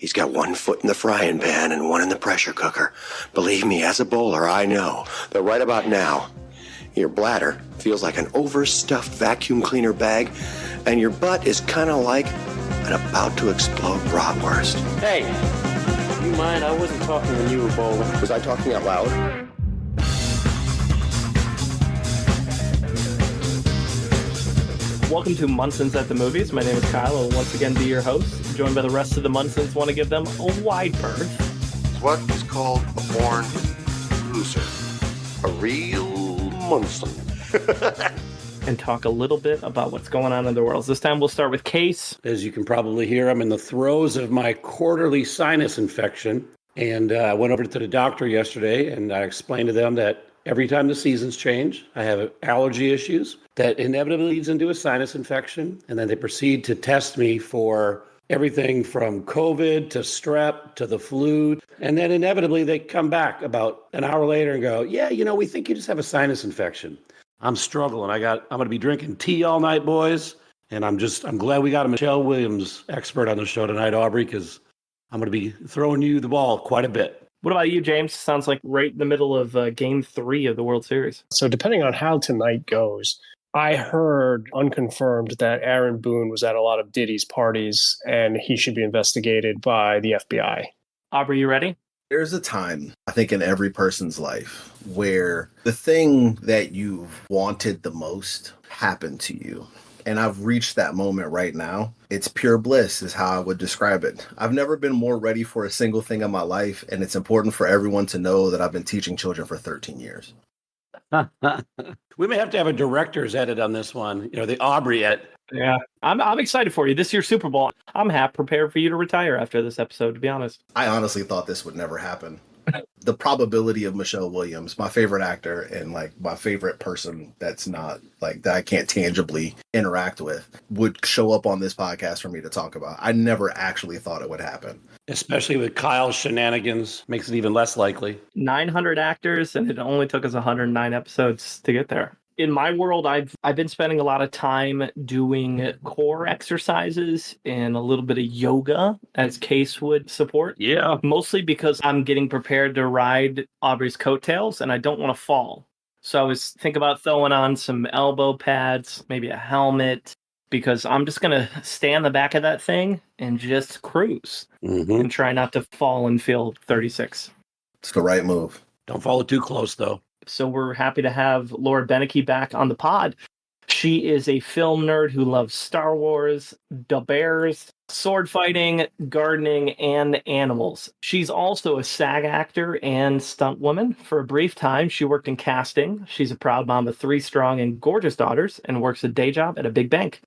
He's got one foot in the frying pan and one in the pressure cooker. Believe me, as a bowler, I know that right about now, your bladder feels like an overstuffed vacuum cleaner bag, and your butt is kind of like an about-to-explode bratwurst. Hey, you mind? I wasn't talking when you were bowling. Was I talking out loud? Welcome to Munsons at the Movies. My name is Kyle. I will once again be your host, joined by the rest of the Munsons. Want to give them a wide berth. It's what is called a born loser. A real Munson. And talk a little bit about what's going on in the world. This time we'll start with Case. As you can probably hear, I'm in the throes of my quarterly sinus infection. And I went over to the doctor yesterday and I explained to them that every time the seasons change, I have allergy issues that inevitably leads into a sinus infection. And then they proceed to test me for everything from COVID to strep to the flu. And then inevitably they come back about an hour later and go, yeah, we think you just have a sinus infection. I'm struggling. I'm going to be drinking tea all night, boys. And I'm glad we got a Michelle Williams expert on the show tonight, Aubrey, because I'm going to be throwing you the ball quite a bit. What about you, James? Sounds like right in the middle of Game 3 of the World Series. So depending on how tonight goes, I heard unconfirmed that Aaron Boone was at a lot of Diddy's parties and he should be investigated by the FBI. Aubrey, you ready? There's a time, I think, in every person's life where the thing that you've wanted the most happened to you. And I've reached that moment right now. It's pure bliss is how I would describe it. I've never been more ready for a single thing in my life. And it's important for everyone to know that I've been teaching children for 13 years. We may have to have a director's edit on this one. The Aubrey edit. Yeah, I'm excited for you. This is your Super Bowl. I'm half prepared for you to retire after this episode, to be honest. I honestly thought this would never happen. The probability of Michelle Williams, my favorite actor and my favorite person that's not that I can't tangibly interact with, would show up on this podcast for me to talk about. I never actually thought it would happen. Especially with Kyle's shenanigans, makes it even less likely. 900 actors, and it only took us 109 episodes to get there. In my world, I've been spending a lot of time doing core exercises and a little bit of yoga, as Case would support. Yeah. Mostly because I'm getting prepared to ride Aubrey's coattails, and I don't want to fall. So I was thinking about throwing on some elbow pads, maybe a helmet, because I'm just going to stay on the back of that thing and just cruise and try not to fall and feel 36. It's the right move. Don't follow too close, though. So we're happy to have Laura Bennecke back on the pod. She is a film nerd who loves Star Wars, the Bears, sword fighting, gardening, and animals. She's also a SAG actor and stunt woman. For a brief time, she worked in casting. She's a proud mom of 3 strong and gorgeous daughters and works a day job at a big bank.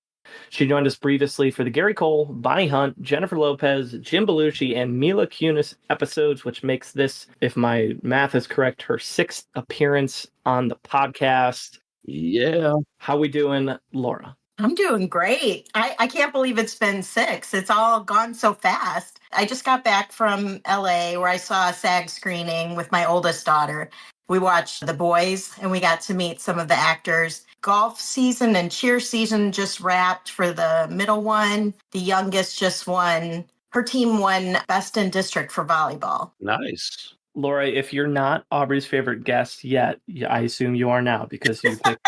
She joined us previously for the Gary Cole, Bonnie Hunt, Jennifer Lopez, Jim Belushi, and Mila Kunis episodes, which makes this, if my math is correct, her 6th appearance on the podcast. Yeah. How we doing, Laura? I'm doing great. I can't believe it's been 6. It's all gone so fast. I just got back from LA where I saw a SAG screening with my oldest daughter. We watched The Boys and we got to meet some of the actors. Golf season and cheer season just wrapped for the middle one. The youngest just won. Her team won Best in District for volleyball. Nice. Laura, if you're not Aubrey's favorite guest yet, I assume you are now because you picked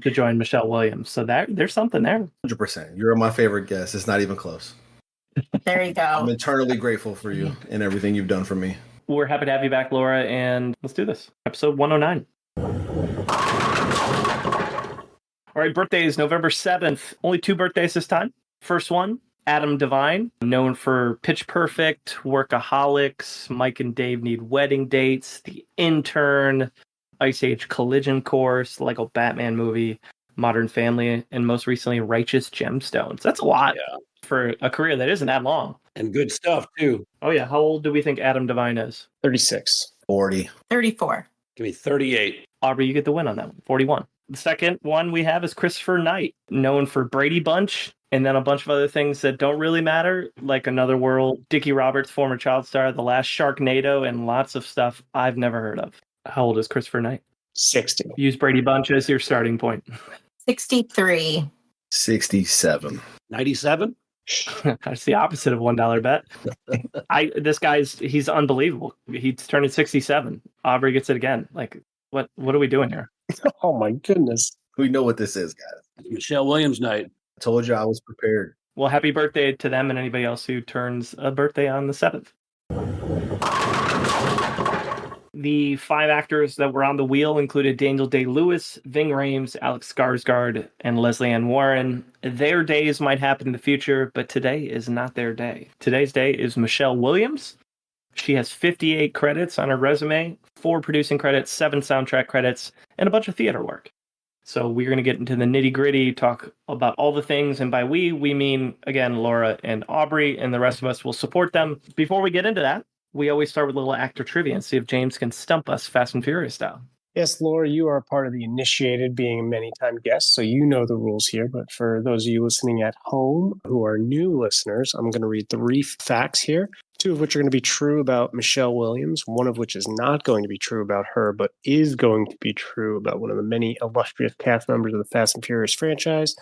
to join Michelle Williams. So there's something there. 100%. You're my favorite guest. It's not even close. There you go. I'm eternally grateful for you and everything you've done for me. We're happy to have you back, Laura, and let's do this. Episode 109. All right, birthday is November 7th. Only 2 birthdays this time. First one, Adam Devine, known for Pitch Perfect, Workaholics, Mike and Dave Need Wedding Dates, The Intern, Ice Age Collision Course, Lego Batman Movie, Modern Family, and most recently, Righteous Gemstones. That's a lot for a career that isn't that long. And good stuff, too. Oh, yeah. How old do we think Adam Devine is? 36. 40. 34. Give me 38. Aubrey, you get the win on that one. 41. The second one we have is Christopher Knight, known for Brady Bunch, and then a bunch of other things that don't really matter, like Another World, Dickie Roberts, former child star, The Last Sharknado, and lots of stuff I've never heard of. How old is Christopher Knight? 60. Use Brady Bunch as your starting point. 63. 67. 97? That's the opposite of $1 bet. He's unbelievable. He's turning 67. Aubrey gets it again. Like, what are we doing here? Oh my goodness. We know what this is, guys. Michelle Williams night. I told you I was prepared. Well, happy birthday to them and anybody else who turns a birthday on the 7th. The 5 actors that were on the wheel included Daniel Day-Lewis, Ving Rhames, Alex Skarsgård, and Leslie Ann Warren. Their days might happen in the future, but today is not their day. Today's day is Michelle Williams. She has 58 credits on her resume, 4 producing credits, 7 soundtrack credits, and a bunch of theater work. So we're going to get into the nitty-gritty, talk about all the things, and by we mean, again, Laura and Aubrey, and the rest of us will support them. Before we get into that, we always start with a little actor trivia and see if James can stump us Fast and Furious style. Yes, Laura, you are part of the initiated, being a many-time guest, so you know the rules here. But for those of you listening at home who are new listeners, I'm going to read 3 facts here, 2 of which are going to be true about Michelle Williams, 1 of which is not going to be true about her, but is going to be true about one of the many illustrious cast members of the Fast and Furious franchise.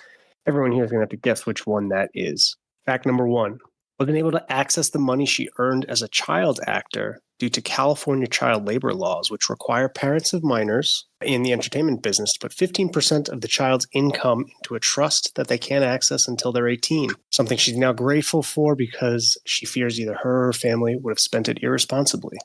Everyone here is going to have to guess which one that is. Fact number 1. Wasn't able to access the money she earned as a child actor due to California child labor laws, which require parents of minors in the entertainment business to put 15% of the child's income into a trust that they can't access until they're 18. Something she's now grateful for because she fears either her or her family would have spent it irresponsibly.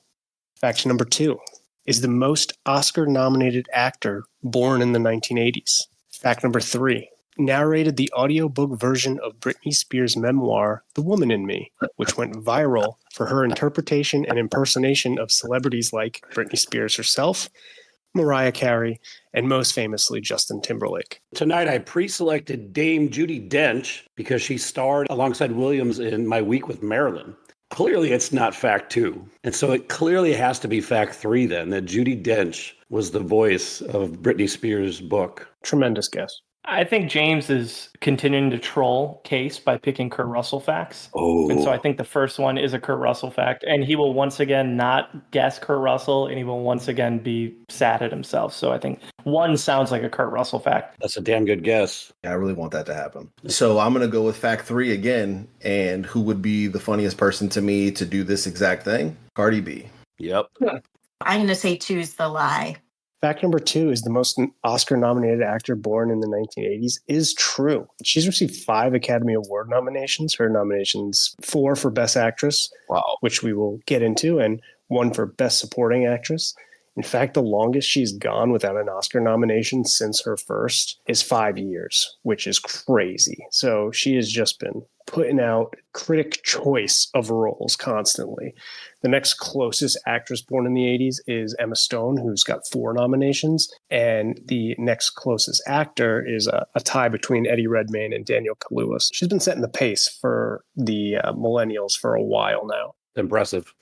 Fact number 2 is the most Oscar-nominated actor born in the 1980s. Fact number 3. Narrated the audiobook version of Britney Spears' memoir, The Woman in Me, which went viral for her interpretation and impersonation of celebrities like Britney Spears herself, Mariah Carey, and most famously, Justin Timberlake. Tonight, I pre-selected Dame Judi Dench because she starred alongside Williams in My Week with Marilyn. Clearly, it's not fact 2. And so it clearly has to be fact 3 then, that Judi Dench was the voice of Britney Spears' book. Tremendous guess. I think James is continuing to troll Case by picking Kurt Russell facts. Oh. And so I think the first one is a Kurt Russell fact, and he will once again not guess Kurt Russell, and he will once again be sad at himself. So I think 1 sounds like a Kurt Russell fact. That's a damn good guess. Yeah, I really want that to happen. So I'm going to go with fact 3 again. And who would be the funniest person to me to do this exact thing? Cardi B. Yep. I'm going to say 2's the lie. Fact number 2 is the most Oscar-nominated actor born in the 1980s is true. She's received 5 Academy Award nominations. Her nominations, 4 for Best Actress, Wow. which we will get into, and 1 for Best Supporting Actress. In fact, the longest she's gone without an Oscar nomination since her first is 5 years, which is crazy. So she has just been putting out critic choice of roles constantly. The next closest actress born in the 80s is Emma Stone, who's got 4 nominations. And the next closest actor is a tie between Eddie Redmayne and Daniel Kaluuya. She's been setting the pace for the millennials for a while now. Impressive.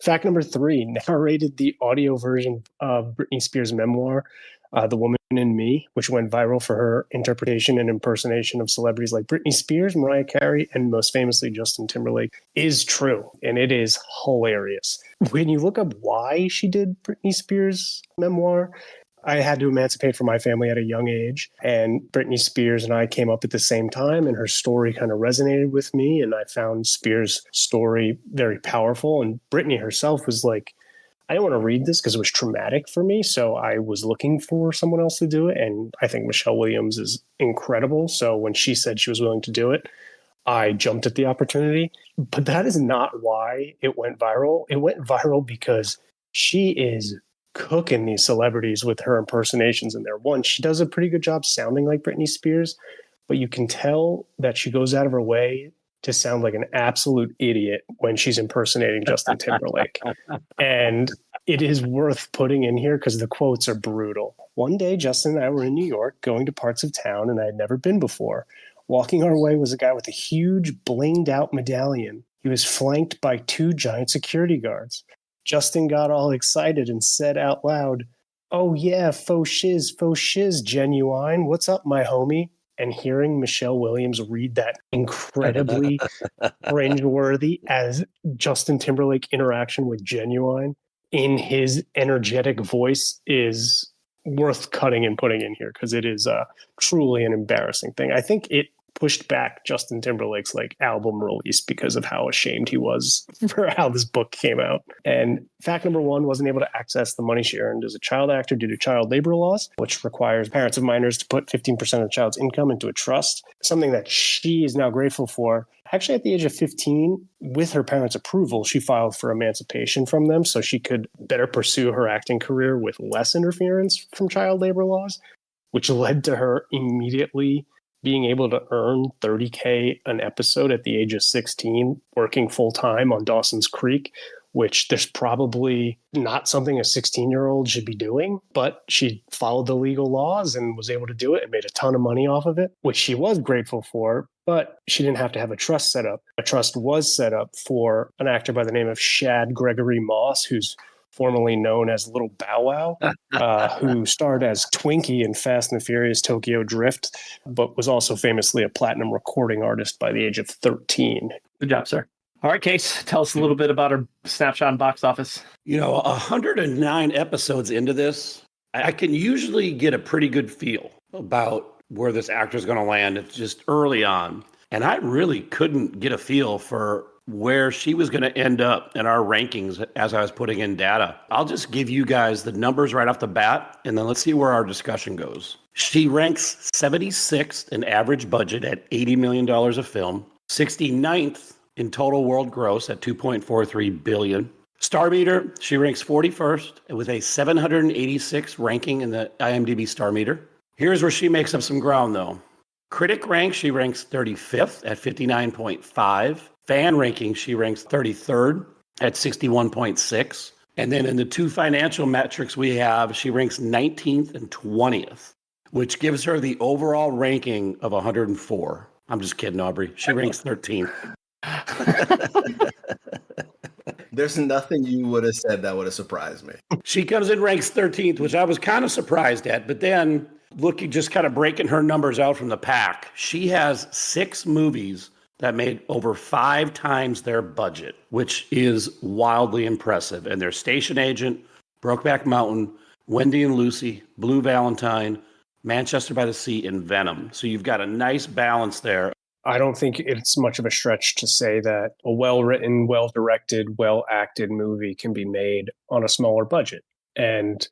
Fact number 3, narrated the audio version of Britney Spears' memoir, The Woman in Me, which went viral for her interpretation and impersonation of celebrities like Britney Spears, Mariah Carey, and most famously Justin Timberlake, is true. And it is hilarious. When you look up why she did Britney Spears' memoir, I had to emancipate from my family at a young age, and Britney Spears and I came up at the same time, and her story kind of resonated with me, and I found Spears' story very powerful. And Britney herself was like, I didn't want to read this because it was traumatic for me, so I was looking for someone else to do it, and I think Michelle Williams is incredible. So when she said she was willing to do it, I jumped at the opportunity. But that is not why it went viral. It went viral because she is cooking these celebrities with her impersonations in there. 1, she does a pretty good job sounding like Britney Spears, but you can tell that she goes out of her way to sound like an absolute idiot when she's impersonating Justin Timberlake. And it is worth putting in here because the quotes are brutal. One day, Justin and I were in New York going to parts of town and I had never been before. Walking our way was a guy with a huge blinged out medallion. He was flanked by 2 giant security guards. Justin got all excited and said out loud, "Oh yeah, faux shiz, genuine. What's up, my homie?" And hearing Michelle Williams read that incredibly cringeworthy as Justin Timberlake interaction with Genuine in his energetic voice is worth cutting and putting in here because it is truly an embarrassing thing. I think it pushed back Justin Timberlake's like album release because of how ashamed he was for how this book came out. And fact number one, wasn't able to access the money she earned as a child actor due to child labor laws, which requires parents of minors to put 15% of the child's income into a trust, something that she is now grateful for. Actually, at the age of 15, with her parents' approval, she filed for emancipation from them so she could better pursue her acting career with less interference from child labor laws, which led to her immediately being able to earn $30K an episode at the age of 16, working full-time on Dawson's Creek, which there's probably not something a 16-year-old should be doing, but she followed the legal laws and was able to do it and made a ton of money off of it, which she was grateful for, but she didn't have to have a trust set up. A trust was set up for an actor by the name of Shad Gregory Moss, who's formerly known as Little Bow Wow, who starred as Twinkie in Fast and the Furious Tokyo Drift, but was also famously a platinum recording artist by the age of 13. Good job, sir. All right, Case, tell us a little bit about our Snapshot and box office. 109 episodes into this, I can usually get a pretty good feel about where this actor is going to land. It's just early on. And I really couldn't get a feel for where she was going to end up in our rankings as I was putting in data. I'll just give you guys the numbers right off the bat, and then let's see where our discussion goes. She ranks 76th in average budget at $80 million a film, 69th in total world gross at $2.43 billion. Star meter, she ranks 41st with a 786 ranking in the IMDb Star meter. Here's where she makes up some ground, though. Critic rank, she ranks 35th at 59.5. Fan ranking, she ranks 33rd at 61.6. And then in the two financial metrics we have, she ranks 19th and 20th, which gives her the overall ranking of 104. I'm just kidding, Aubrey. She ranks 13th. There's nothing you would have said that would have surprised me. She comes in ranks 13th, which I was kind of surprised at. But then looking, just kind of breaking her numbers out from the pack, she has 6 movies that made over 5 times their budget, which is wildly impressive. And they're Station Agent, Brokeback Mountain, Wendy and Lucy, Blue Valentine, Manchester by the Sea, and Venom. So you've got a nice balance there. I don't think it's much of a stretch to say that a well-written, well-directed, well-acted movie can be made on a smaller budget. And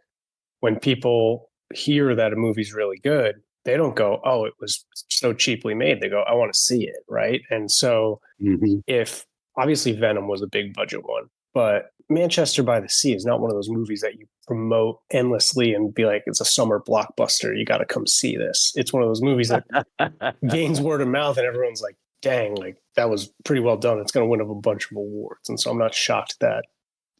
when people hear that a movie's really good, they don't go, oh, it was so cheaply made. They go, I want to see it, right? And so if, obviously Venom was a big budget one, but Manchester by the Sea is not one of those movies that you promote endlessly and be like, it's a summer blockbuster. You got to come see this. It's one of those movies that gains word of mouth and everyone's like, dang, like that was pretty well done. It's going to win a bunch of awards. And so I'm not shocked that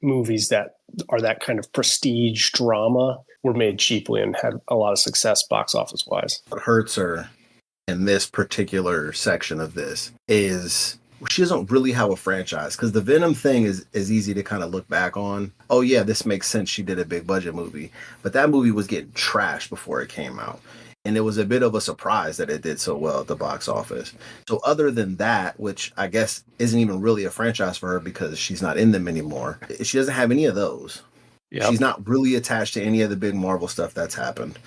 movies that are that kind of prestige drama were made cheaply and had a lot of success box office wise. What hurts her in this particular section of this is she doesn't really have a franchise, because the Venom thing is easy to kind of look back on. Oh yeah, this makes sense. She did a big budget movie, but that movie was getting trashed before it came out. And it was a bit of a surprise that it did so well at the box office. So other than that, which I guess isn't even really a franchise for her because she's not in them anymore, she doesn't have any of those. Yep. She's not really attached to any of the big Marvel stuff that's happened.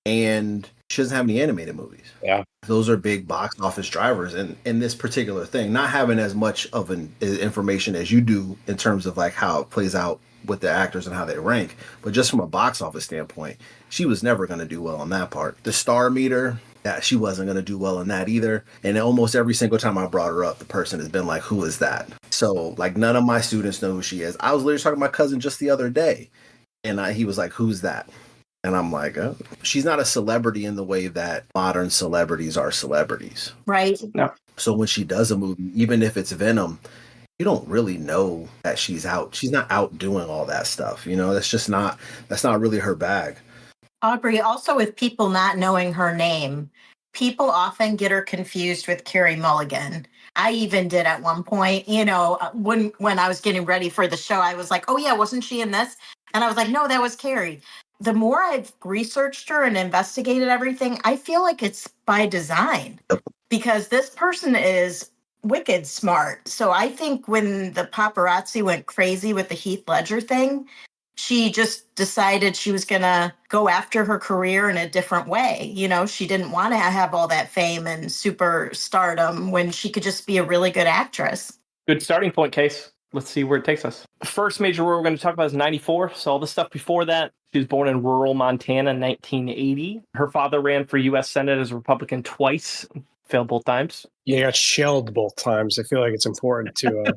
And she doesn't have any animated movies. Yeah. Those are big box office drivers in this particular thing. Not having as much of an information as you do in terms of like how it plays out with the actors and how they rank, but just from a box office standpoint, she was never going to do well on that part. The star meter, she wasn't going to do well in that either. And almost every single time I brought her up, the person has been like, who is that? So like none of my students know who she is. I was literally talking to my cousin just the other day, and he was like, who's that? And I'm like, oh. She's not a celebrity in the way that modern celebrities are celebrities. Right. No. So when she does a movie, even if it's Venom, you don't really know that she's out. She's not out doing all that stuff. You know, that's not really her bag. Aubrey, also with people not knowing her name, people often get her confused with Carey Mulligan. I even did at one point, you know, when I was getting ready for the show, I was like, oh yeah, wasn't she in this? And I was like, no, that was Carey. The more I've researched her and investigated everything, I feel like it's by design because this person is wicked smart. So I think when the paparazzi went crazy with the Heath Ledger thing, she just decided she was going to go after her career in a different way. You know, she didn't want to have all that fame and superstardom when she could just be a really good actress. Good starting point, Case. Let's see where it takes us. First major role we're going to talk about is 94. So all the stuff before that, she was born in rural Montana in 1980. Her father ran for U.S. Senate as a Republican twice, failed both times. Yeah, he got shelled both times. I feel like it's important to.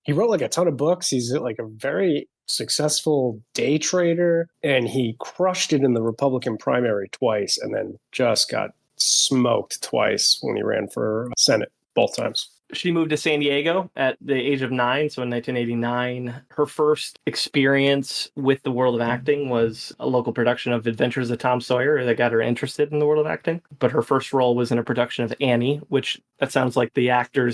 He wrote like a ton of books. He's like a very successful day trader, and he crushed it in the Republican primary twice, and then just got smoked twice when he ran for Senate both times. She moved to San Diego at the age of 9, so in 1989. Her first experience with the world of acting was a local production of Adventures of Tom Sawyer that got her interested in the world of acting. But her first role was in a production of Annie, which that sounds like the actor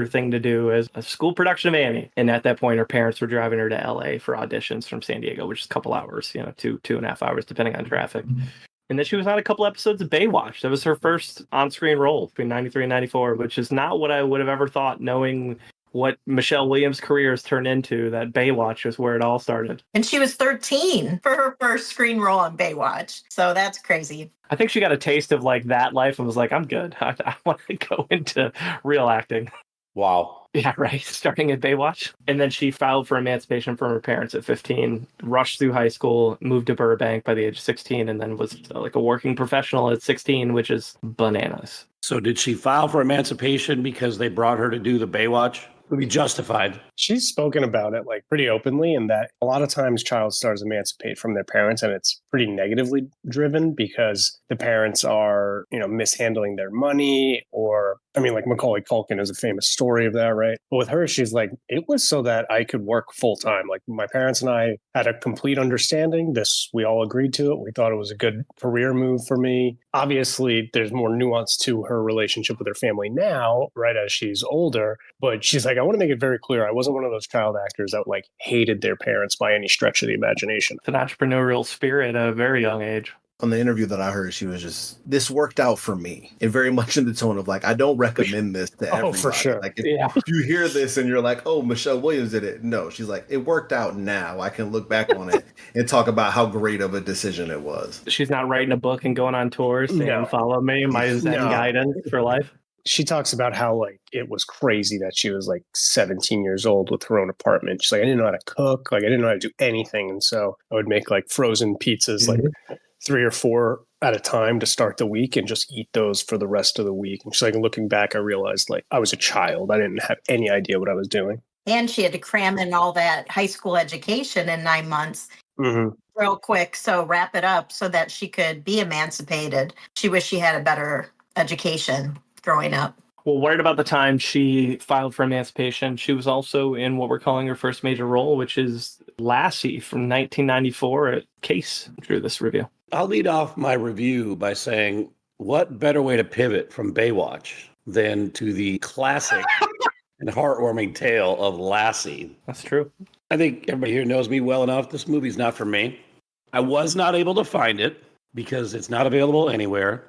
thing to do, as a school production of Annie. And at that point, her parents were driving her to LA for auditions from San Diego, which is a couple hours, 2.5 hours, depending on traffic. And then she was on a couple episodes of Baywatch. That was her first on-screen role between 93 and 94, which is not what I would have ever thought, knowing what Michelle Williams' career has turned into, that Baywatch is where it all started. And she was 13 for her first screen role on Baywatch. So that's crazy. I think she got a taste of like that life and was like, I'm good. I want to go into real acting. Wow. Yeah, right. Starting at Baywatch. And then she filed for emancipation from her parents at 15, rushed through high school, moved to Burbank by the age of 16, and then was like a working professional at 16, which is bananas. So did she file for emancipation because they brought her to do the Baywatch? Would be justified. She's spoken about it like pretty openly, and that a lot of times child stars emancipate from their parents, and it's pretty negatively driven because the parents are, mishandling their money, or like Macaulay Culkin is a famous story of that, right? But with her, she's like, it was so that I could work full time. Like my parents and I had a complete understanding. We all agreed to it. We thought it was a good career move for me. Obviously, there's more nuance to her relationship with her family now, right, as she's older. But she's like, I want to make it very clear, I wasn't one of those child actors that like hated their parents by any stretch of the imagination. It's an entrepreneurial spirit at a very young age. On the interview that I heard, she was just, this worked out for me. And very much in the tone of like, I don't recommend this to everybody. For sure. Like if you hear this and you're like, oh, Michelle Williams did it. No, she's like, it worked out now. I can look back on it and talk about how great of a decision it was. She's not writing a book and going on tours saying, follow me, my Zen guidance for life. She talks about how like it was crazy that she was like 17 years old with her own apartment. She's like, I didn't know how to cook. Like I didn't know how to do anything. And so I would make like frozen pizzas, like 3 or 4 at a time to start the week and just eat those for the rest of the week. And she's like, looking back, I realized like I was a child. I didn't have any idea what I was doing. And she had to cram in all that high school education in 9 months. Real quick. So wrap it up so that she could be emancipated. She wished she had a better education growing up. Well, right about the time she filed for emancipation, she was also in what we're calling her first major role, which is Lassie from 1994. Case drew this review. I'll lead off my review by saying, what better way to pivot from Baywatch than to the classic and heartwarming tale of Lassie? That's true. I think everybody here knows me well enough. This movie's not for me. I was not able to find it because it's not available anywhere.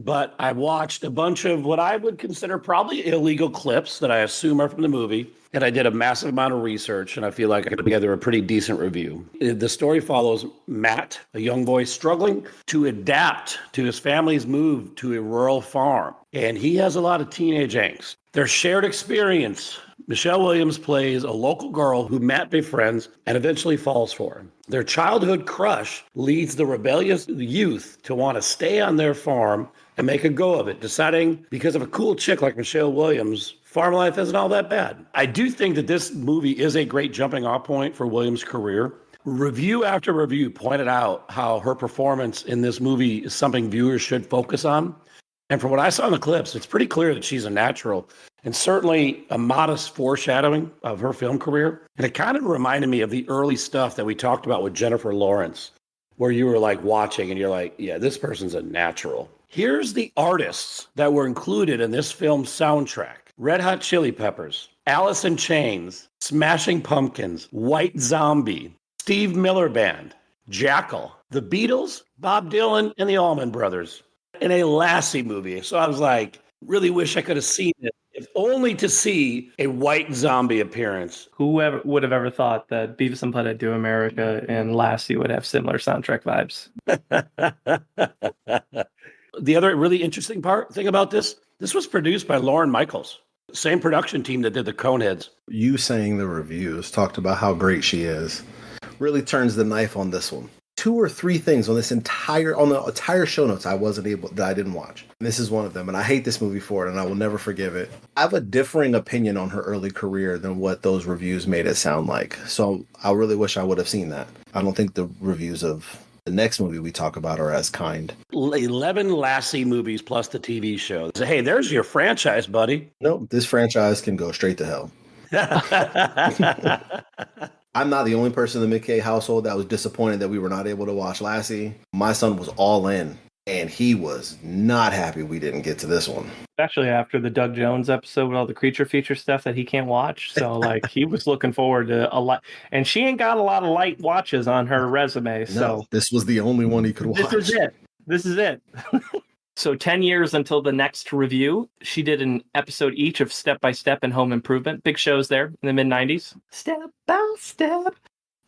But I watched a bunch of what I would consider probably illegal clips that I assume are from the movie. And I did a massive amount of research, and I feel like I put together a pretty decent review. The story follows Matt, a young boy struggling to adapt to his family's move to a rural farm. And he has a lot of teenage angst. Their shared experience, Michelle Williams plays a local girl who Matt befriends and eventually falls for. Their childhood crush leads the rebellious youth to want to stay on their farm and make a go of it, deciding because of a cool chick like Michelle Williams, farm life isn't all that bad. I do think that this movie is a great jumping off point for Williams' career. Review after review pointed out how her performance in this movie is something viewers should focus on. And from what I saw in the clips, it's pretty clear that she's a natural and certainly a modest foreshadowing of her film career. And it kind of reminded me of the early stuff that we talked about with Jennifer Lawrence, where you were like watching and you're like, yeah, this person's a natural. Here's the artists that were included in this film's soundtrack. Red Hot Chili Peppers, Alice in Chains, Smashing Pumpkins, White Zombie, Steve Miller Band, Jackal, The Beatles, Bob Dylan, and the Allman Brothers in a Lassie movie. So I was like, really wish I could have seen it if only to see a white zombie appearance. Whoever would have ever thought that Beavis and Butthead Do America and Lassie would have similar soundtrack vibes? The other really interesting thing about this was produced by Lauren Michaels, same production team that did the Coneheads. You saying the reviews talked about how great she is. Really turns the knife on this one. 2 or 3 things on the entire show notes that I didn't watch. And this is one of them, and I hate this movie for it, and I will never forgive it. I have a differing opinion on her early career than what those reviews made it sound like. So I really wish I would have seen that. I don't think the reviews of the next movie we talk about are as kind. 11 Lassie movies plus the TV show. Hey, there's your franchise, buddy. Nope, this franchise can go straight to hell. I'm not the only person in the McKay household that was disappointed that we were not able to watch Lassie. My son was all in, and he was not happy we didn't get to this one. Especially after the Doug Jones episode with all the creature feature stuff that he can't watch. So, like, he was looking forward to a lot. And she ain't got a lot of light watches on her resume. So no, this was the only one he could watch. This is it. So 10 years until the next review, she did an episode each of Step by Step and Home Improvement. Big shows there in the mid-90s. Step by step,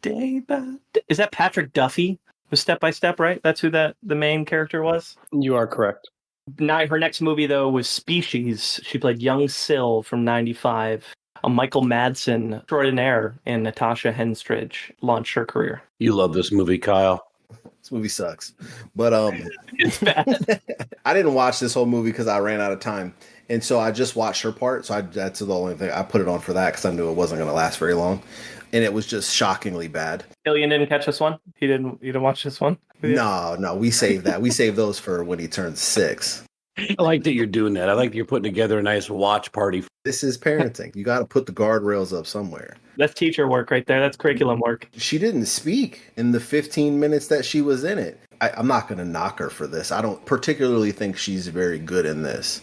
day by day. Is that Patrick Duffy with Step by Step, right? That's who the main character was? You are correct. Her next movie, though, was Species. She played young Syl from 95. Michael Madsen, extraordinaire, and Natasha Henstridge launched her career. You love this movie, Kyle. This movie sucks. But It's bad. I didn't watch this whole movie because I ran out of time. And so I just watched her part. So that's the only thing. I put it on for that because I knew it wasn't going to last very long. And it was just shockingly bad. Killian didn't catch this one? You didn't watch this one? No, we saved that. We saved those for when he turns 6. I like that you're doing that. I like that you're putting together a nice watch party. This is parenting. You got to put the guardrails up somewhere. That's teacher work right there. That's curriculum work. She didn't speak in the 15 minutes that she was in it. I'm not going to knock her for this. I don't particularly think she's very good in this.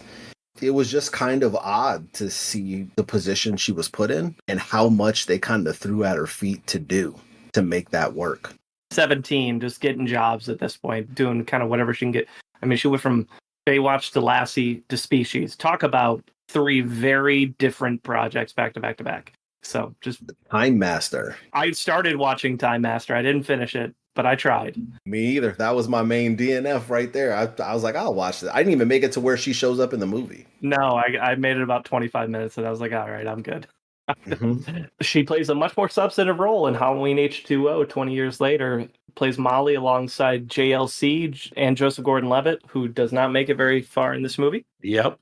It was just kind of odd to see the position she was put in and how much they kind of threw at her feet to make that work. 17, just getting jobs at this point, doing kind of whatever she can get. I mean, she went from Baywatch to Lassie to Species. Talk about 3 very different projects back to back to back. So just Time Master. I started watching Time Master. I didn't finish it, but I tried. Me either. That was my main DNF right there. I was like, I'll watch this. I didn't even make it to where she shows up in the movie. No, I made it about 25 minutes and I was like, all right, I'm good. Mm-hmm. She plays a much more substantive role in Halloween H2O 20 years later. Plays Molly alongside JLC and Joseph Gordon-Levitt, who does not make it very far in this movie. Yep.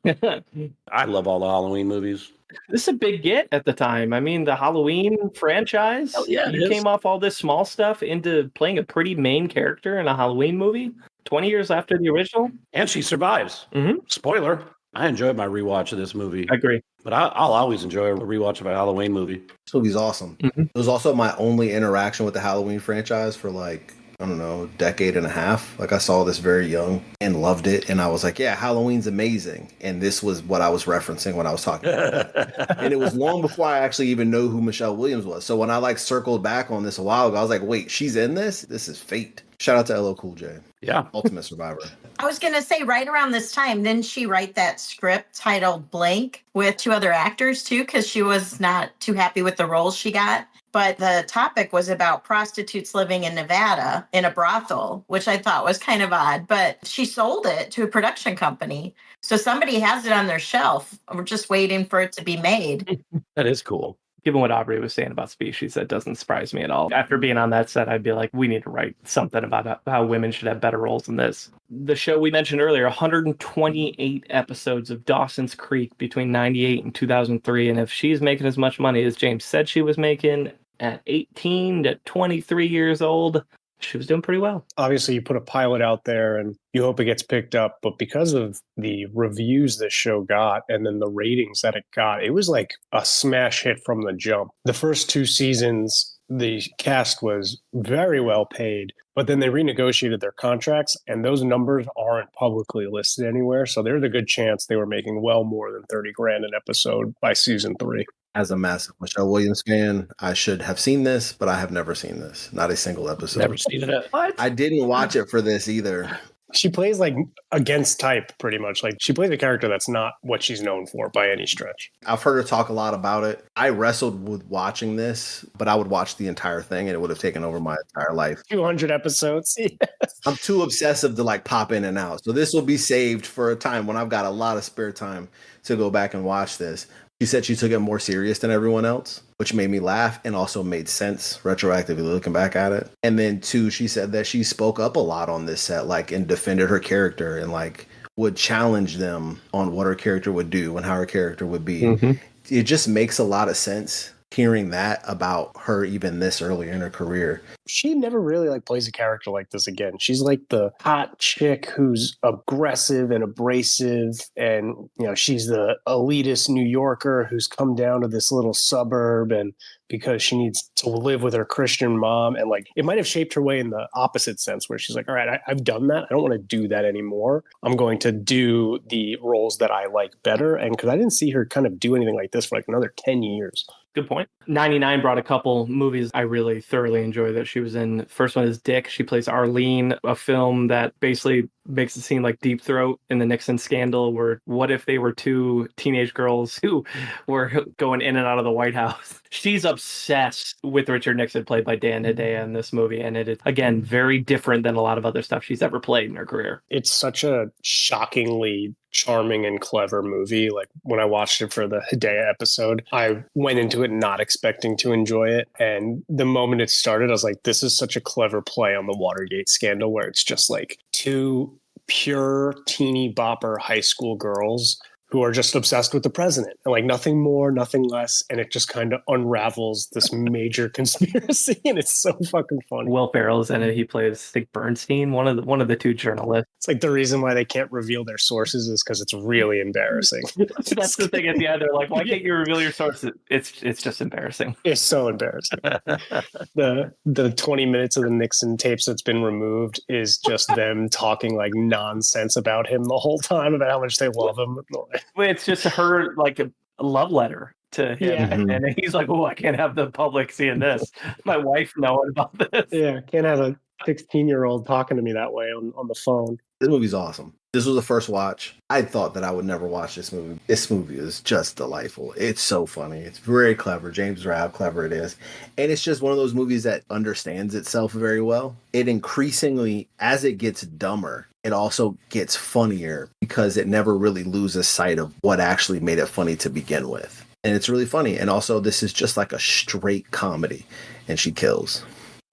I love all the Halloween movies. This is a big get at the time. I mean, the Halloween franchise, you came off all this small stuff into playing a pretty main character in a Halloween movie 20 years after the original. And she survives. Mm-hmm. Spoiler. I enjoyed my rewatch of this movie. I agree. But I'll always enjoy a rewatch of a Halloween movie. This movie's awesome. Mm-hmm. It was also my only interaction with the Halloween franchise for like, I don't know, decade and a half. Like I saw this very young and loved it. And I was like, yeah, Halloween's amazing. And this was what I was referencing when I was talking about that. And it was long before I actually even know who Michelle Williams was. So when I like circled back on this a while ago, I was like, wait, she's in this? This is fate. Shout out to LL Cool J. Yeah. Ultimate Survivor. I was going to say right around this time, didn't she write that script titled Blank with 2 other actors too? Because she was not too happy with the roles she got. But the topic was about prostitutes living in Nevada in a brothel, which I thought was kind of odd. But she sold it to a production company. So somebody has it on their shelf. We're just waiting for it to be made. That is cool. Given what Aubrey was saying about Species, that doesn't surprise me at all. After being on that set, I'd be like, we need to write something about how women should have better roles in this. The show we mentioned earlier, 128 episodes of Dawson's Creek between 98 and 2003. And if she's making as much money as James said she was making at 18 to 23 years old, she was doing pretty well. Obviously, you put a pilot out there and you hope it gets picked up. But because of the reviews this show got and then the ratings that it got, it was like a smash hit from the jump. The first 2 seasons, the cast was very well paid, but then they renegotiated their contracts and those numbers aren't publicly listed anywhere. So there's a good chance they were making well more than $30,000 an episode by season 3. As a massive Michelle Williams fan, I should have seen this, but I have never seen this. Not a single episode. Never seen it. What? I didn't watch it for this either. She plays like against type pretty much. Like she plays a character that's not what she's known for by any stretch. I've heard her talk a lot about it. I wrestled with watching this, but I would watch the entire thing and it would have taken over my entire life. 200 episodes. I'm too obsessive to like pop in and out. So this will be saved for a time when I've got a lot of spare time to go back and watch this. She said she took it more serious than everyone else, which made me laugh and also made sense retroactively looking back at it. And then two, she said that she spoke up a lot on this set, like, and defended her character and like would challenge them on what her character would do and how her character would be. Mm-hmm. It just makes a lot of sense hearing that about her even this early in her career. She never really like plays a character like this again. She's like the hot chick who's aggressive and abrasive, and you know, she's the elitist New Yorker who's come down to this little suburb and because she needs to live with her Christian mom. And like it might have shaped her way in the opposite sense where she's like, all right, I've done that. I don't want to do that anymore. I'm going to do the roles that I like better. And because I didn't see her kind of do anything like this for like another 10 years. Good point. 99 brought a couple movies I really thoroughly enjoy that she was in. First one is Dick. She plays Arlene, a film that basically makes it seem like Deep Throat in the Nixon scandal, where what if they were two teenage girls who were going in and out of the White House. She's obsessed with Richard Nixon, played by Dan Hedaya in this movie. And it is, again, very different than a lot of other stuff she's ever played in her career. It's such a shockingly charming and clever movie. Like when I watched it for the Hedaya episode, I went into it not expecting to enjoy it. And the moment it started, I was like, this is such a clever play on the Watergate scandal, where it's just like two pure teeny bopper high school girls who are just obsessed with the president and like nothing more, nothing less. And it just kind of unravels this major conspiracy. And it's so fucking funny. Will Ferrell's in it. He plays, I think, Bernstein, one of the two journalists. It's like the reason why they can't reveal their sources is because it's really embarrassing. That's the thing at the end. They're like, why can't you reveal your sources? It's just embarrassing. It's so embarrassing. The 20 minutes of the Nixon tapes that's been removed is just them talking like nonsense about him the whole time, about how much they love him. It's just her like a love letter to him. Yeah. And he's like, oh, I can't have the public seeing this. My wife knowing about this. Yeah, can't have a 16-year-old talking to me that way on the phone. This movie's awesome. This was the first watch. I thought that I would never watch this movie. This movie is just delightful. It's so funny. It's very clever. James Rabb, clever it is. And it's just one of those movies that understands itself very well. It increasingly, as it gets dumber, it also gets funnier because it never really loses sight of what actually made it funny to begin with. And it's really funny. And also, this is just like a straight comedy. And she kills.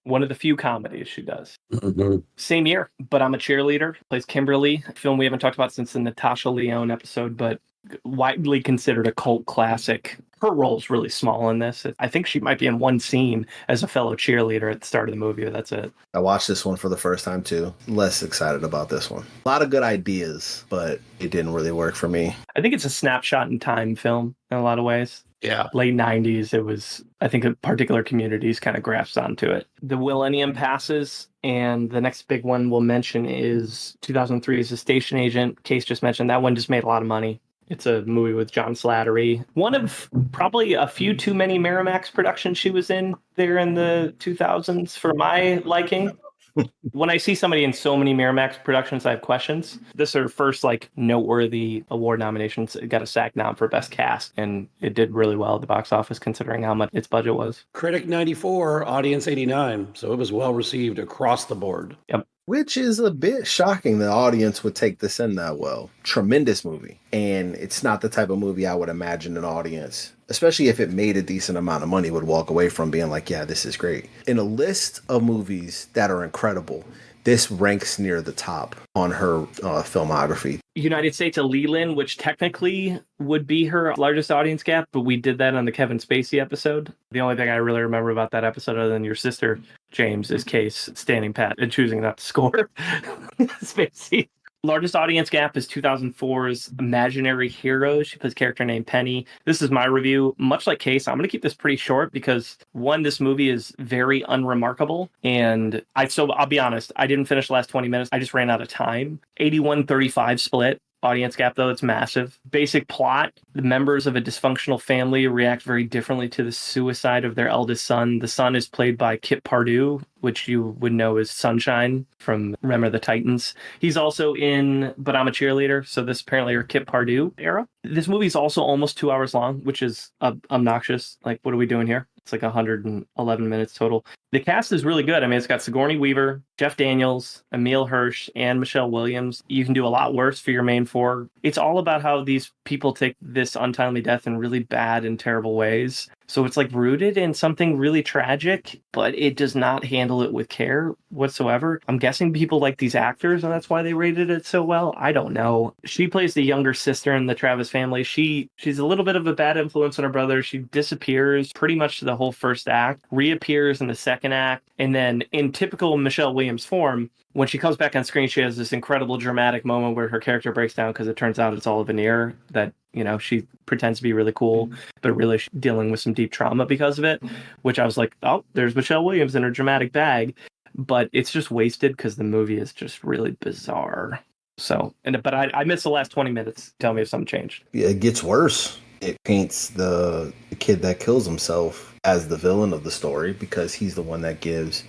One of the few comedies she does. Mm-hmm. Same year, But I'm a Cheerleader, plays Kimberly, a film we haven't talked about since the Natasha Lyonne episode, but widely considered a cult classic. Her role's really small in this. I think she might be in one scene as a fellow cheerleader at the start of the movie, but that's it. I watched this one for the first time too. Less excited about this one. A lot of good ideas, but it didn't really work for me. I think it's a snapshot in time film in a lot of ways. Yeah. Late 90s, it was, I think, particular communities kind of grasped onto it. The millennium passes, and the next big one we'll mention is 2003 is A Station Agent. Case just mentioned that one just made a lot of money. It's a movie with John Slattery. One of probably a few too many Miramax productions she was in there in the 2000s for my liking. When I see somebody in so many Miramax productions, I have questions. This is her first like noteworthy award nominations. It got a SAG nom for Best Cast, and it did really well at the box office considering how much its budget was. Critic 94, audience 89. So it was well received across the board. Yep. Which is a bit shocking the audience would take this in that well. Tremendous movie. And it's not the type of movie I would imagine an audience, especially if it made a decent amount of money, would walk away from being like, yeah, this is great. In a list of movies that are incredible, this ranks near the top on her filmography. United States of Leland, which technically would be her largest audience gap, but we did that on the Kevin Spacey episode. The only thing I really remember about that episode, other than your sister, James, is Case standing pat and choosing not to score Spacey. Largest audience gap is 2004's Imaginary Heroes. She plays a character named Penny. This is my review. Much like Case, I'm going to keep this pretty short because, one, this movie is very unremarkable. And I'll be honest, I didn't finish the last 20 minutes. I just ran out of time. 81-35 split. Audience gap, though, it's massive. Basic plot: the members of a dysfunctional family react very differently to the suicide of their eldest son. The son is played by Kit Pardue, which you would know as Sunshine from Remember the Titans. He's also in But I'm a Cheerleader, so this apparently are Kip Pardue era. This movie is also almost 2 hours long, which is obnoxious. Like, what are we doing here? It's like 111 minutes total. The cast is really good. I mean, it's got Sigourney Weaver, Jeff Daniels, Emile Hirsch, and Michelle Williams. You can do a lot worse for your main four. It's all about how these people take this untimely death in really bad and terrible ways. So it's like rooted in something really tragic, but it does not handle it with care whatsoever. I'm guessing people like these actors, and that's why they rated it so well. I don't know. She plays the younger sister in the Travis family. She's a little bit of a bad influence on her brother. She disappears pretty much the whole first act, reappears in the second act, and then in typical Michelle Williams form, when she comes back on screen, she has this incredible dramatic moment where her character breaks down because it turns out it's all a veneer that, you know, she pretends to be really cool, but really she's dealing with some deep trauma because of it, which I was like, oh, there's Michelle Williams in her dramatic bag. But it's just wasted because the movie is just really bizarre. So, but I missed the last 20 minutes. Tell me if something changed. Yeah, it gets worse. It paints the kid that kills himself as the villain of the story because he's the one that gives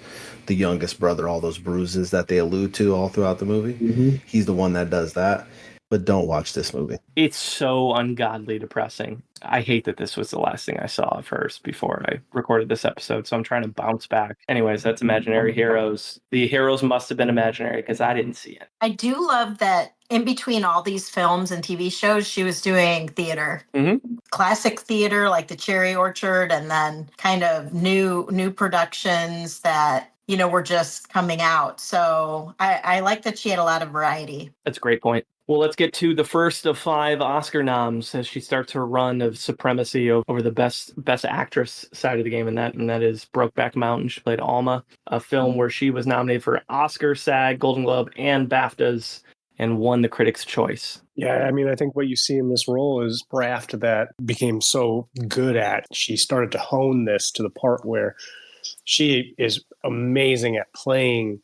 the youngest brother all those bruises that they allude to all throughout the movie. Mm-hmm. He's the one that does that. But don't watch this movie. It's so ungodly depressing. I hate that this was the last thing I saw of hers before I recorded this episode, so I'm trying to bounce back. Anyways, that's Imaginary Heroes. The heroes must have been imaginary because I didn't see it. I do love that in between all these films and TV shows, she was doing theater. Mm-hmm. Classic theater like The Cherry Orchard, and then kind of new productions that, you know, were just coming out. So I like that she had a lot of variety. That's a great point. Well, let's get to the first of 5 Oscar noms as she starts her run of supremacy over the best actress side of the game, and that is Brokeback Mountain. She played Alma, a film where she was nominated for Oscar, SAG, Golden Globe, and BAFTAs, and won the Critics' Choice. Yeah, I mean, I think what you see in this role is craft that became so good at. She started to hone this to the part where she is amazing at playing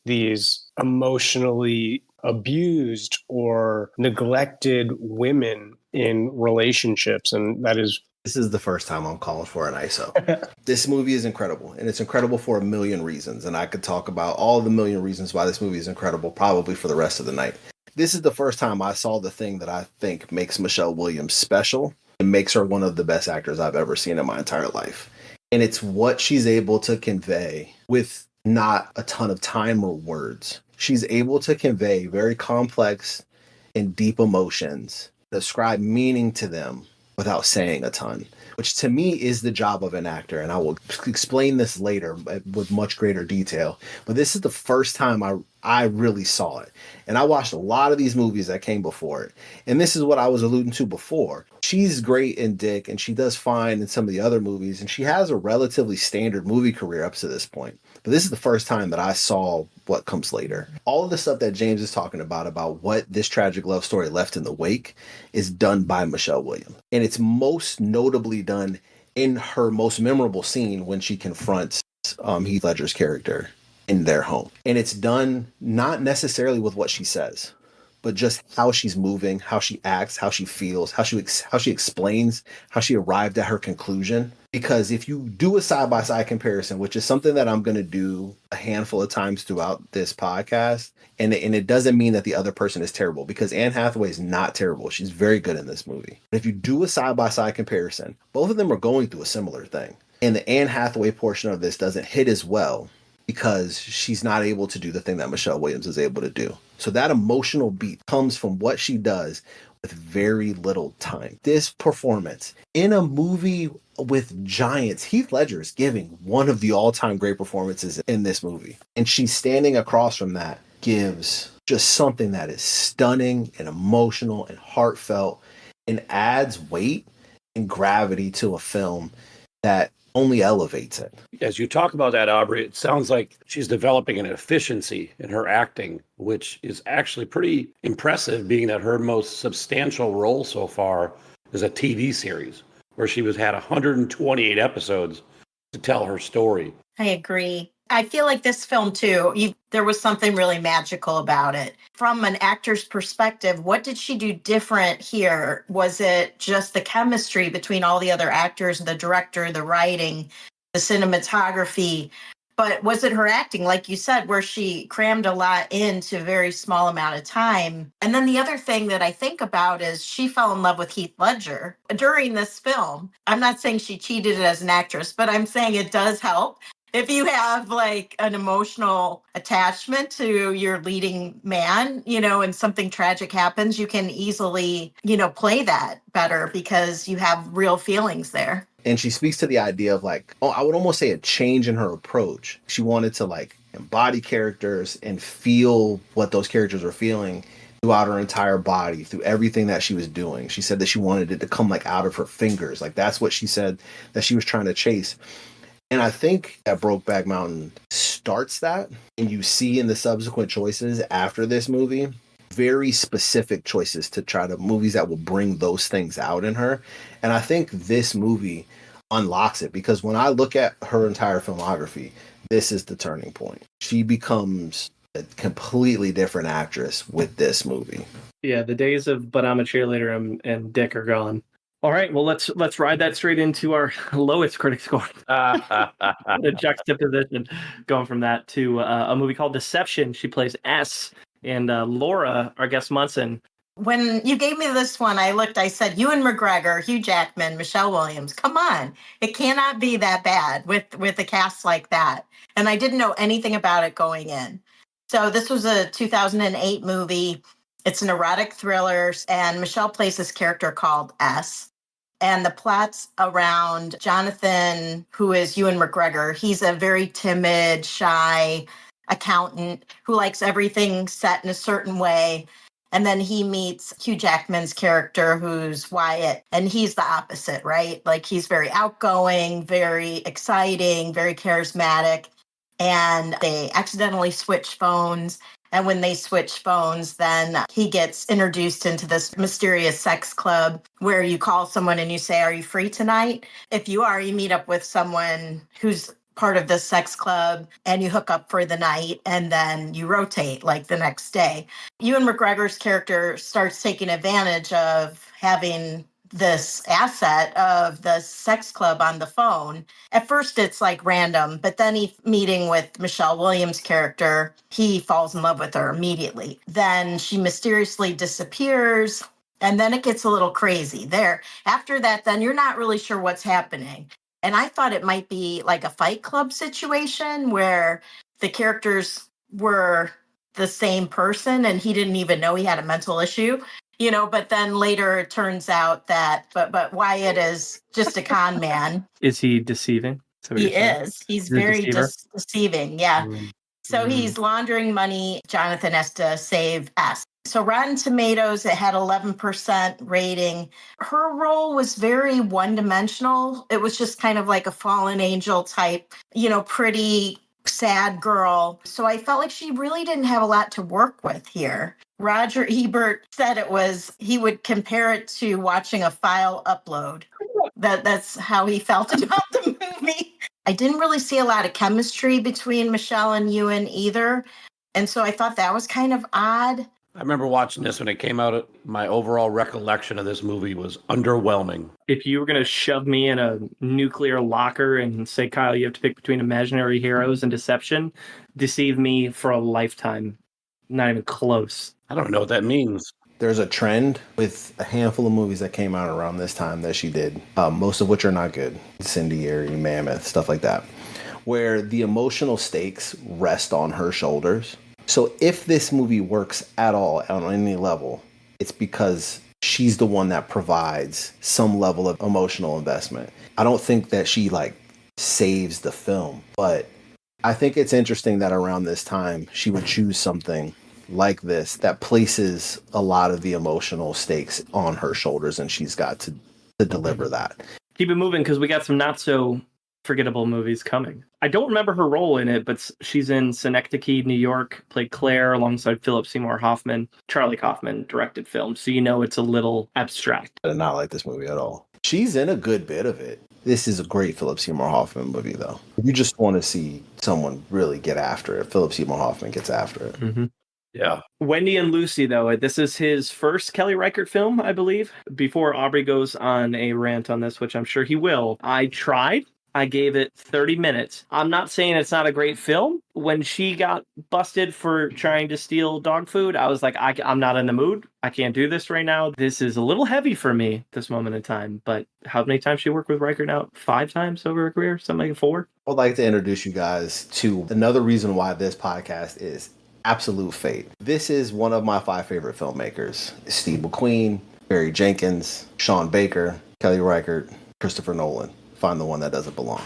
these emotionally abused or neglected women in relationships. And this is the first time I'm calling for an ISO. This movie is incredible, and it's incredible for a million reasons. And I could talk about all the million reasons why this movie is incredible, probably for the rest of the night. This is the first time I saw the thing that I think makes Michelle Williams special and makes her one of the best actors I've ever seen in my entire life. And it's what she's able to convey with not a ton of time or words. She's able to convey very complex and deep emotions, describe meaning to them without saying a ton, which to me is the job of an actor. And I will explain this later with much greater detail. But this is the first time I really saw it. And I watched a lot of these movies that came before it. And this is what I was alluding to before. She's great in Dick, and she does fine in some of the other movies. And she has a relatively standard movie career up to this point. But this is the first time that I saw what comes later. All of the stuff that James is talking about what this tragic love story left in the wake is done by Michelle Williams. And it's most notably done in her most memorable scene when she confronts Heath Ledger's character in their home. And it's done not necessarily with what she says, but just how she's moving, how she acts, how she feels, how she explains, how she arrived at her conclusion. Because if you do a side-by-side comparison, which is something that I'm going to do a handful of times throughout this podcast, and it doesn't mean that the other person is terrible, because Anne Hathaway is not terrible. She's very good in this movie. But if you do a side-by-side comparison, both of them are going through a similar thing. And the Anne Hathaway portion of this doesn't hit as well because she's not able to do the thing that Michelle Williams is able to do. So that emotional beat comes from what she does with very little time. This performance in a movie with giants, Heath Ledger is giving one of the all-time great performances in this movie. And she's standing across from that, gives just something that is stunning and emotional and heartfelt and adds weight and gravity to a film that only elevates it. As you talk about that, Aubrey, it sounds like she's developing an efficiency in her acting, which is actually pretty impressive, being that her most substantial role so far is a TV series where she had 128 episodes to tell her story. I agree. I feel like this film, too, there was something really magical about it. From an actor's perspective, what did she do different here? Was it just the chemistry between all the other actors, the director, the writing, the cinematography? But was it her acting, like you said, where she crammed a lot into a very small amount of time? And then the other thing that I think about is she fell in love with Heath Ledger during this film. I'm not saying she cheated as an actress, but I'm saying it does help. If you have like an emotional attachment to your leading man, and something tragic happens, you can easily, play that better because you have real feelings there. And she speaks to the idea of like, I would almost say a change in her approach. She wanted to like embody characters and feel what those characters were feeling throughout her entire body, through everything that she was doing. She said that she wanted it to come like out of her fingers. Like that's what she said that she was trying to chase. And I think that Brokeback Mountain starts that, and you see in the subsequent choices after this movie, very specific choices to try to movies that will bring those things out in her. And I think this movie unlocks it, because when I look at her entire filmography, this is the turning point. She becomes a completely different actress with this movie. Yeah, the days of "But I'm a Cheerleader" and Dick are gone. All right, well, let's ride that straight into our lowest critic score. The juxtaposition going from that to a movie called Deception. She plays S. And Laura, our guest Munson. When you gave me this one, I said, Ewan McGregor, Hugh Jackman, Michelle Williams. Come on. It cannot be that bad with a cast like that. And I didn't know anything about it going in. So this was a 2008 movie. It's an erotic thriller, and Michelle plays this character called S. And the plot's around Jonathan, who is Ewan McGregor. He's a very timid, shy accountant who likes everything set in a certain way. And then he meets Hugh Jackman's character, who's Wyatt, and he's the opposite, right? Like he's very outgoing, very exciting, very charismatic. And they accidentally switch phones. And when they switch phones, then he gets introduced into this mysterious sex club where you call someone and you say, "Are you free tonight?" If you are, you meet up with someone who's part of this sex club and you hook up for the night, and then you rotate like the next day. Ewan McGregor's character starts taking advantage of having this asset of the sex club on the phone. At first it's like random, but then meeting with Michelle Williams' character, he falls in love with her immediately. Then she mysteriously disappears, and then it gets a little crazy there. After that, then you're not really sure what's happening. And I thought it might be like a Fight Club situation where the characters were the same person and he didn't even know he had a mental issue, but then later it turns out that, but Wyatt is just a con man. Is he deceiving? He is. He's very deceiving. Yeah. Mm-hmm. So he's laundering money. Jonathan has to save S. So Rotten Tomatoes, it had 11% rating. Her role was very one-dimensional. It was just kind of like a fallen angel type, pretty sad girl. So I felt like she really didn't have a lot to work with here. Roger Ebert said he would compare it to watching a file upload. That's how he felt about the movie. I didn't really see a lot of chemistry between Michelle and Ewan either. And so I thought that was kind of odd. I remember watching this when it came out. My overall recollection of this movie was underwhelming. If you were going to shove me in a nuclear locker and say, Kyle, you have to pick between imaginary heroes and Deception, deceive me for a lifetime. Not even close. I don't know what that means. There's a trend with a handful of movies that came out around this time that she did, most of which are not good. Incendiary, Mammoth, stuff like that, where the emotional stakes rest on her shoulders. So if this movie works at all on any level, it's because she's the one that provides some level of emotional investment. I don't think that she saves the film, but I think it's interesting that around this time she would choose something like this that places a lot of the emotional stakes on her shoulders, and she's got to deliver that. Keep it moving because we got some not so forgettable movies coming. I don't remember her role in it, but she's in Synecdoche, New York, played Claire alongside Philip Seymour Hoffman. Charlie Kaufman directed film, so it's a little abstract. I did not like this movie at all. She's in a good bit of it. This is a great Philip Seymour Hoffman movie, though. If you just want to see someone really get after it, Philip Seymour Hoffman gets after it. Mm-hmm. Yeah. Wendy and Lucy, though, this is his first Kelly Reichardt film, I believe. Before Aubrey goes on a rant on this, which I'm sure he will, I tried I gave it 30 minutes. I'm not saying it's not a great film. When she got busted for trying to steal dog food, I was like, I'm not in the mood. I can't do this right now. This is a little heavy for me this moment in time. But how many times she worked with Riker now? 5 times over her career? Something like 4? I'd like to introduce you guys to another reason why this podcast is absolute fate. This is one of my 5 favorite filmmakers. Steve McQueen, Barry Jenkins, Sean Baker, Kelly Reichardt, Christopher Nolan. Find the one that doesn't belong.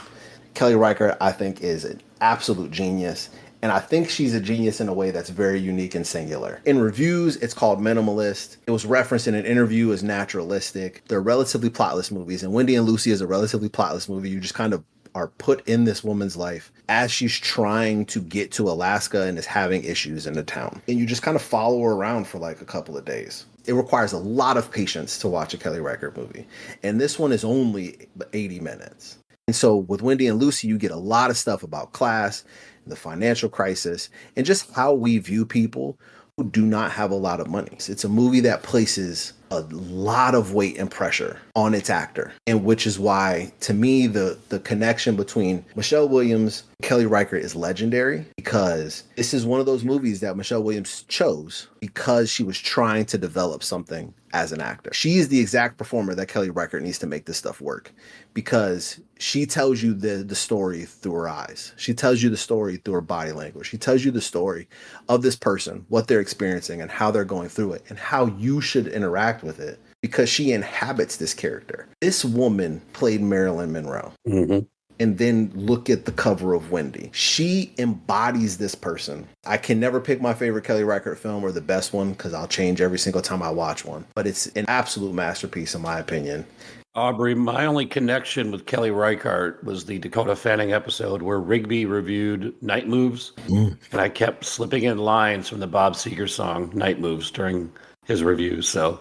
Kelly Reichardt, I think, is an absolute genius. And I think she's a genius in a way that's very unique and singular. In reviews, it's called minimalist. It was referenced in an interview as naturalistic. They're relatively plotless movies. And Wendy and Lucy is a relatively plotless movie. You just kind of are put in this woman's life as she's trying to get to Alaska and is having issues in the town. And you just kind of follow her around for like a couple of days. It requires a lot of patience to watch a Kelly Reichardt movie. And this one is only 80 minutes. And so with Wendy and Lucy, you get a lot of stuff about class, the financial crisis, and just how we view people who do not have a lot of money. It's a movie that places a lot of weight and pressure on its actor, and which is why, to me, the connection between Michelle Williams and Kelly Reichardt is legendary, because this is one of those movies that Michelle Williams chose because she was trying to develop something as an actor. She is the exact performer that Kelly Reichardt needs to make this stuff work, because she tells you the story through her eyes. She tells you the story through her body language. She tells you the story of this person, what they're experiencing and how they're going through it and how you should interact with it, because she inhabits this character. This woman played Marilyn Monroe. Mm-hmm. And then look at the cover of Wendy. She embodies this person. I can never pick my favorite Kelly Reichardt film or the best one, because I'll change every single time I watch one. But it's an absolute masterpiece, in my opinion. Aubrey, my only connection with Kelly Reichardt was the Dakota Fanning episode where Rigby reviewed Night Moves. And I kept slipping in lines from the Bob Seger song Night Moves during his reviews. So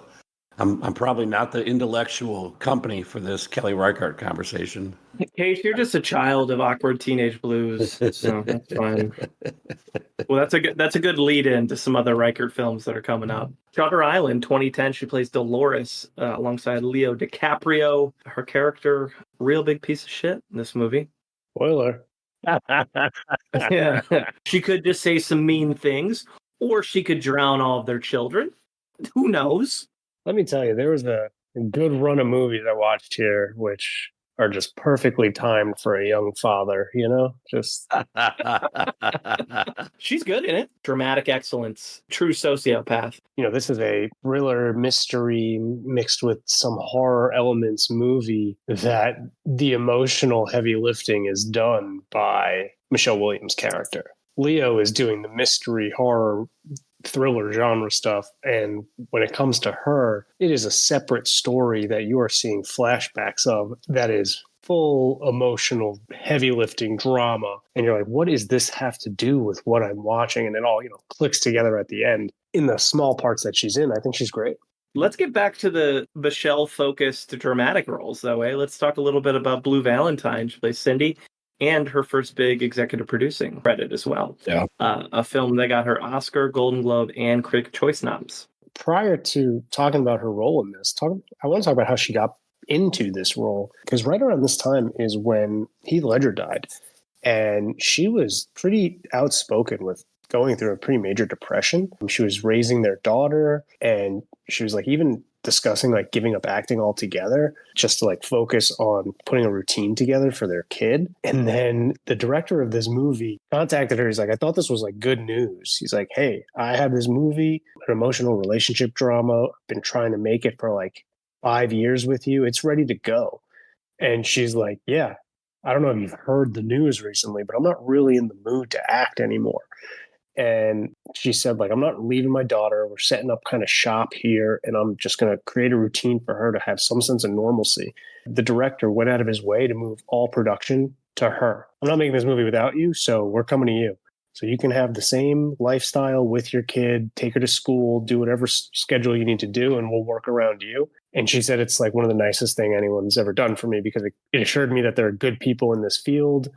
I'm probably not the intellectual company for this Kelly Reichardt conversation. Case, you're just a child of awkward teenage blues, so that's fine. Well, that's a good lead-in to some other Reichardt films that are coming up. Shutter Island, 2010, she plays Dolores alongside Leo DiCaprio. Her character, real big piece of shit in this movie. Spoiler. Yeah. She could just say some mean things, or she could drown all of their children. Who knows? Let me tell you, there was a good run of movies I watched here, which are just perfectly timed for a young father, you know? Just She's good in it. Dramatic excellence. True sociopath. You know, this is a thriller mystery mixed with some horror elements movie that the emotional heavy lifting is done by Michelle Williams' character. Leo is doing the mystery horror thriller genre stuff, and when it comes to her, it is a separate story that you are seeing flashbacks of that is full emotional heavy lifting drama, and you're like, what does this have to do with what I'm watching? And it all, you know, clicks together at the end. In the small parts that she's in, I think she's great. Let's get back to the Michelle focused dramatic roles, though. Let's talk a little bit about Blue Valentine. She plays Cindy, and her first big executive producing credit as well. Yeah. A film that got her Oscar, Golden Globe, and Critic Choice noms. Prior to talking about her role in this, I want to talk about how she got into this role, because right around this time is when Heath Ledger died, and she was pretty outspoken with going through a pretty major depression. She was raising their daughter, and she was like even discussing like giving up acting altogether just to like focus on putting a routine together for their kid. And then the director of this movie contacted her. He's like, I thought this was like good news. He's like, hey, I have this movie, an emotional relationship drama. I've been trying to make it for like 5 years with you. It's ready to go. And she's like, yeah, I don't know if you've heard the news recently, but I'm not really in the mood to act anymore. And she said, like, I'm not leaving my daughter. We're setting up kind of shop here, and I'm just going to create a routine for her to have some sense of normalcy. The director went out of his way to move all production to her. I'm not making this movie without you, so we're coming to you. So you can have the same lifestyle with your kid, take her to school, do whatever schedule you need to do, and we'll work around you. And she said it's like one of the nicest thing anyone's ever done for me, because it assured me that there are good people in this field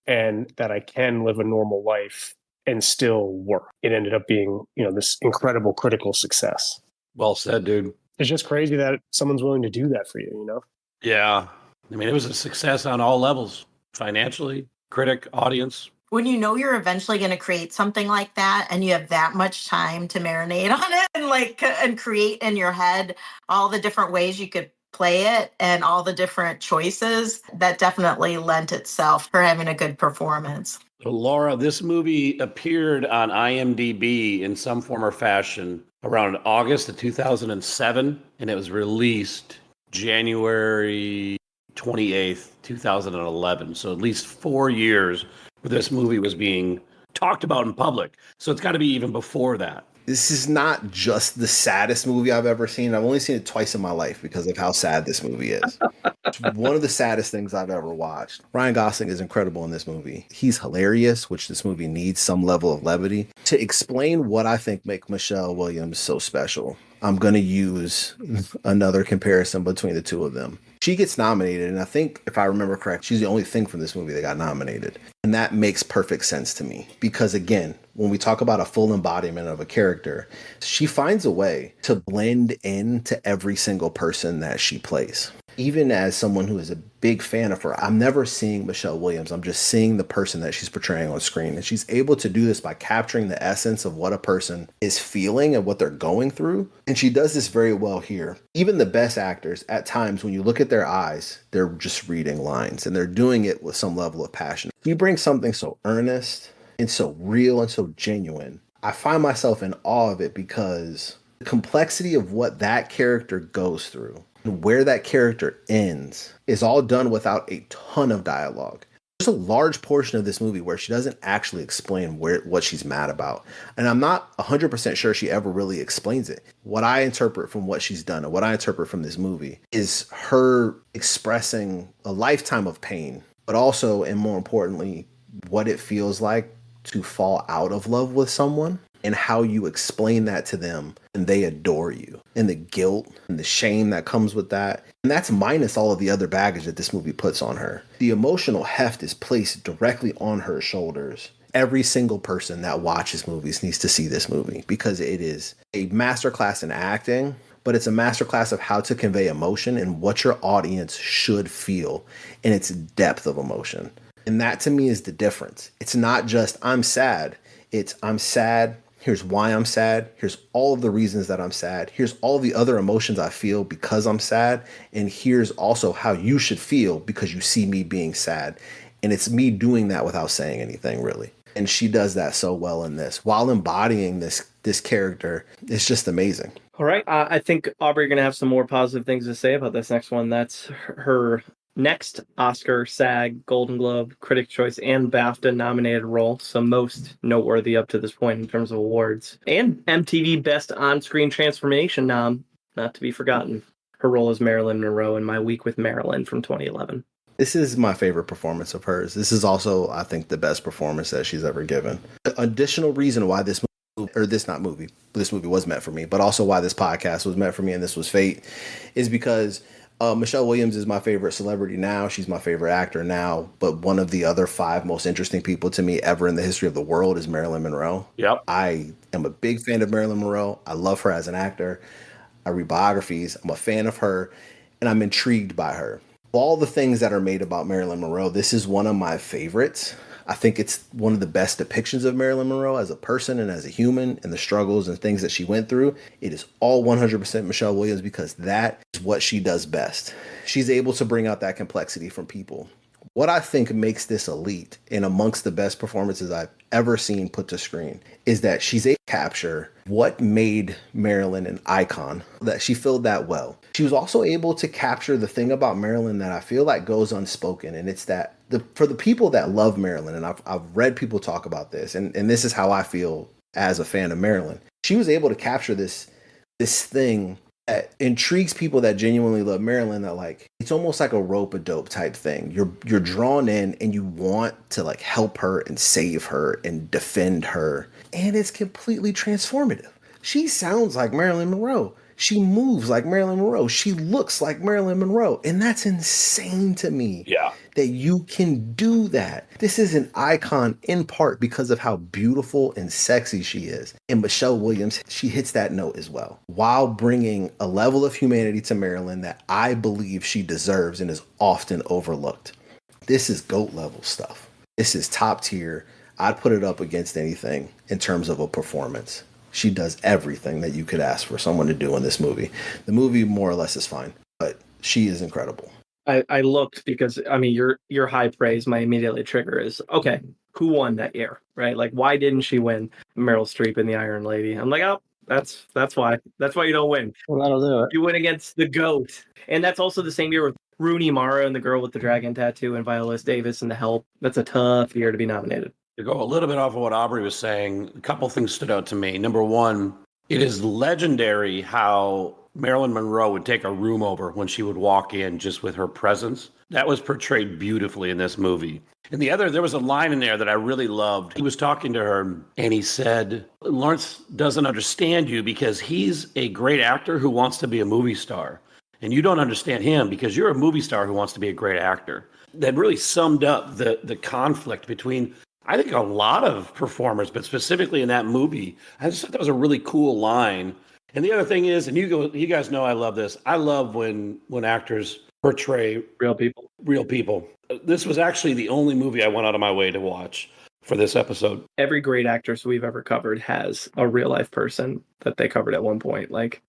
and that I can live a normal life and still work. It ended up being, you know, this incredible critical success. Well said, dude. It's just crazy that someone's willing to do that for you, you know? Yeah. I mean, it was a success on all levels. financially, critic, audience. When you know you're eventually going to create something like that and you have that much time to marinate on it and create in your head all the different ways you could play it and all the different choices, that definitely lent itself for having a good performance. So Laura, this movie appeared on IMDb in some form or fashion around August of 2007, and it was released January 28th, 2011. So at least 4 years where this movie was being talked about in public. So it's got to be even before that. This is not just the saddest movie I've ever seen. I've only seen it twice in my life because of how sad this movie is. It's one of the saddest things I've ever watched. Ryan Gosling is incredible in this movie. He's hilarious, which this movie needs some level of levity. To explain what I think makes Michelle Williams so special, I'm going to use another comparison between the two of them. She gets nominated, and I think, if I remember correct, she's the only thing from this movie that got nominated. And that makes perfect sense to me. Because again, when we talk about a full embodiment of a character, she finds a way to blend into every single person that she plays. Even as someone who is a big fan of her, I'm never seeing Michelle Williams. I'm just seeing the person that she's portraying on screen. And she's able to do this by capturing the essence of what a person is feeling and what they're going through. And she does this very well here. Even the best actors, at times, when you look at their eyes, they're just reading lines and they're doing it with some level of passion. You bring something so earnest and so real and so genuine. I find myself in awe of it because the complexity of what that character goes through and where that character ends is all done without a ton of dialogue. There's a large portion of this movie where she doesn't actually explain what she's mad about. And I'm not 100% sure she ever really explains it. What I interpret from what she's done and what I interpret from this movie is her expressing a lifetime of pain, but also, and more importantly, what it feels like to fall out of love with someone and how you explain that to them and they adore you, and the guilt and the shame that comes with that. And that's minus all of the other baggage that this movie puts on her. The emotional heft is placed directly on her shoulders. Every single person that watches movies needs to see this movie because it is a masterclass in acting, but it's a masterclass of how to convey emotion and what your audience should feel in its depth of emotion. And that to me is the difference. It's not just I'm sad. It's I'm sad. Here's why I'm sad. Here's all of the reasons that I'm sad. Here's all the other emotions I feel because I'm sad. And here's also how you should feel because you see me being sad. And it's me doing that without saying anything, really. And she does that so well in this while embodying this character. It's just amazing. All right. I think Aubrey, you're going to have some more positive things to say about this next one. That's her next Oscar, SAG, Golden Globe, Critic Choice, and BAFTA nominated role. So most noteworthy up to this point in terms of awards. And MTV Best On-Screen Transformation nom, not to be forgotten. Her role as Marilyn Monroe in My Week with Marilyn from 2011. This is my favorite performance of hers. This is also, I think, the best performance that she's ever given. Additional reason why this movie was meant for me, but also why this podcast was meant for me and this was fate, is because Michelle Williams is my favorite celebrity now. She's my favorite actor now. But one of the other 5 most interesting people to me ever in the history of the world is Marilyn Monroe. Yep. I am a big fan of Marilyn Monroe. I love her as an actor. I read biographies. I'm a fan of her, and I'm intrigued by her. All the things that are made about Marilyn Monroe, this is one of my favorites. I think it's one of the best depictions of Marilyn Monroe as a person and as a human and the struggles and things that she went through. It is all 100% Michelle Williams because that is what she does best. She's able to bring out that complexity from people. What I think makes this elite and amongst the best performances I've ever seen put to screen is that she's able to capture what made Marilyn an icon, that she filled that well. She was also able to capture the thing about Marilyn that I feel like goes unspoken, and it's that for the people that love Marilyn, and I've read people talk about this, and this is how I feel as a fan of Marilyn. She was able to capture this thing that intrigues people that genuinely love Marilyn, that like it's almost like a rope-a-dope type thing. You're drawn in and you want to like help her and save her and defend her. And it's completely transformative. She sounds like Marilyn Monroe. She moves like Marilyn Monroe. She looks like Marilyn Monroe. And that's insane to me. Yeah. That you can do that. This is an icon in part because of how beautiful and sexy she is. And Michelle Williams, she hits that note as well, while bringing a level of humanity to Marilyn that I believe she deserves and is often overlooked. This is GOAT level stuff. This is top tier. I'd put it up against anything in terms of a performance. She does everything that you could ask for someone to do in this movie. The movie more or less is fine, but she is incredible. I looked because your high praise. My immediately trigger is okay. Who won that year, right? Like, why didn't she win? Meryl Streep in The Iron Lady. I'm like, oh, that's why. That's why you don't win. Well, that'll do it. You win against the GOAT, and that's also the same year with Rooney Mara and the girl with the dragon tattoo, and Viola Davis and The Help. That's a tough year to be nominated. To go a little bit off of what Aubrey was saying, a couple things stood out to me. Number one, it is legendary how Marilyn Monroe would take a room over when she would walk in just with her presence. That was portrayed beautifully in this movie. And the other, there was a line in there that I really loved. He was talking to her and he said, Lawrence doesn't understand you because he's a great actor who wants to be a movie star. And you don't understand him because you're a movie star who wants to be a great actor. That really summed up the conflict between, I think, a lot of performers, but specifically in that movie. I just thought that was a really cool line. And the other thing is, and you guys know I love this. I love when actors portray Real people. This was actually the only movie I went out of my way to watch for this episode. Every great actress we've ever covered has a real life person that they covered at one point. Like,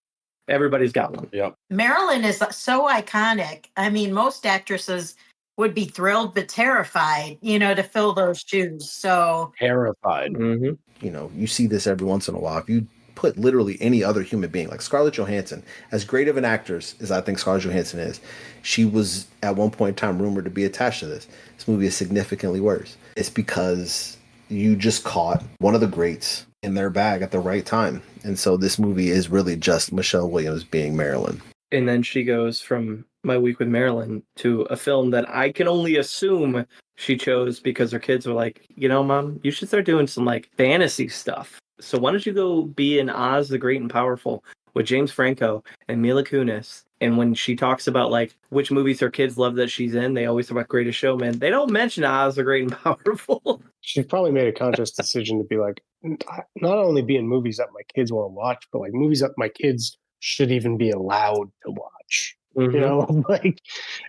everybody's got one. Yeah. Marilyn is so iconic. I mean, most actresses would be thrilled but terrified, to fill those shoes. So Terrified. Mm-hmm. You see this every once in a while. If you put literally any other human being, like Scarlett Johansson, as great of an actress as I think Scarlett Johansson is, she was at one point in time rumored to be attached to this. This movie is significantly worse. It's because you just caught one of the greats in their bag at the right time. And so this movie is really just Michelle Williams being Marilyn. And then she goes from My Week with Marilyn to a film that I can only assume she chose because her kids were like, Mom, you should start doing some like fantasy stuff. So why don't you go be in Oz the Great and Powerful with James Franco and Mila Kunis? And when she talks about like which movies her kids love that she's in, they always talk about Greatest Showman. They don't mention Oz the Great and Powerful. She probably made a conscious decision to be like, not only be in movies that my kids want to watch, but like movies that my kids should even be allowed to watch. Mm-hmm. Like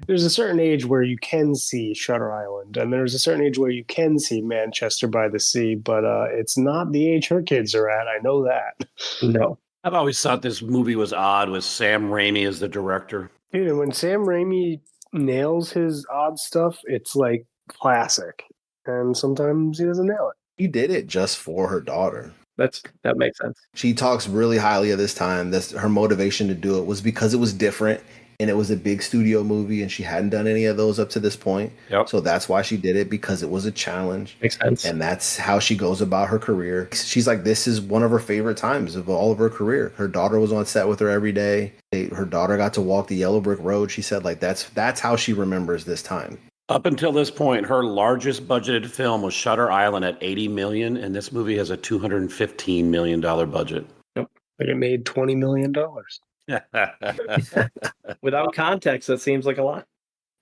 there's a certain age where you can see Shutter Island, and there's a certain age where you can see Manchester by the Sea, but it's not the age her kids are at. I know that. No. I've always thought this movie was odd with Sam Raimi as the director. Dude, and when Sam Raimi nails his odd stuff, it's like classic. And sometimes he doesn't nail it. He did it just for her daughter. That makes sense. She talks really highly of this time. That's her motivation to do it was because it was different and it was a big studio movie and she hadn't done any of those up to this point. Yep. So that's why she did it, because it was a challenge. Makes sense. And that's how she goes about her career. She's like, this is one of her favorite times of all of her career. Her daughter was on set with her every day. Her daughter got to walk the yellow brick road. She said like that's how she remembers this time. Up until this point, her largest budgeted film was Shutter Island at $80 million, and this movie has a $215 million budget. Yep. But it made $20 million. Without context, that seems like a lot.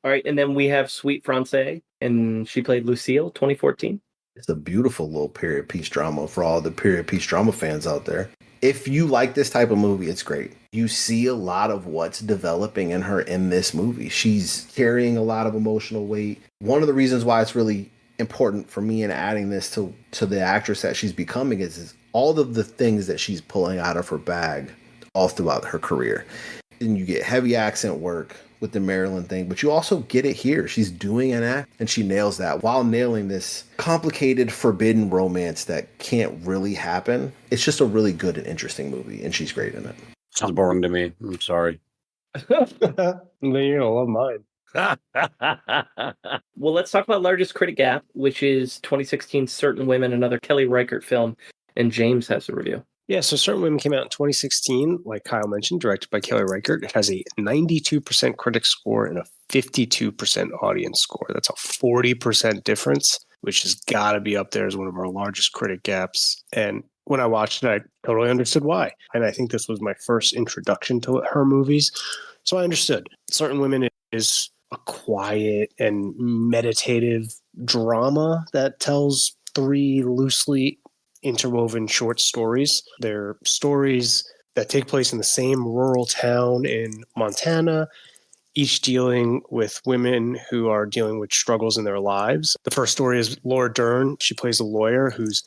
All right, and then we have Sweet Francaise, and she played Lucille, 2014. It's a beautiful little period piece drama for all the period piece drama fans out there. If you like this type of movie, it's great. You see a lot of what's developing in her in this movie. She's carrying a lot of emotional weight. One of the reasons why it's really important for me in adding this to the actress that she's becoming is all of the things that she's pulling out of her bag all throughout her career. And you get heavy accent work with the Marilyn thing, but you also get it here. She's doing an act and she nails that while nailing this complicated, forbidden romance that can't really happen. It's just a really good and interesting movie, and she's great in it. Sounds boring to me. I'm sorry. Then you're gonna love mine. Well, let's talk about largest critic gap, which is 2016's Certain Women, another Kelly Reichardt film, and James has a review. Yeah, so Certain Women came out in 2016, like Kyle mentioned, directed by Kelly Reichardt. It has a 92% critic score and a 52% audience score. That's a 40% difference, which has got to be up there as one of our largest critic gaps. And when I watched it, I totally understood why. And I think this was my first introduction to her movies. So I understood. Certain Women is a quiet and meditative drama that tells three loosely interwoven short stories. They're stories that take place in the same rural town in Montana, each dealing with women who are dealing with struggles in their lives. The first story is Laura Dern. She plays a lawyer who's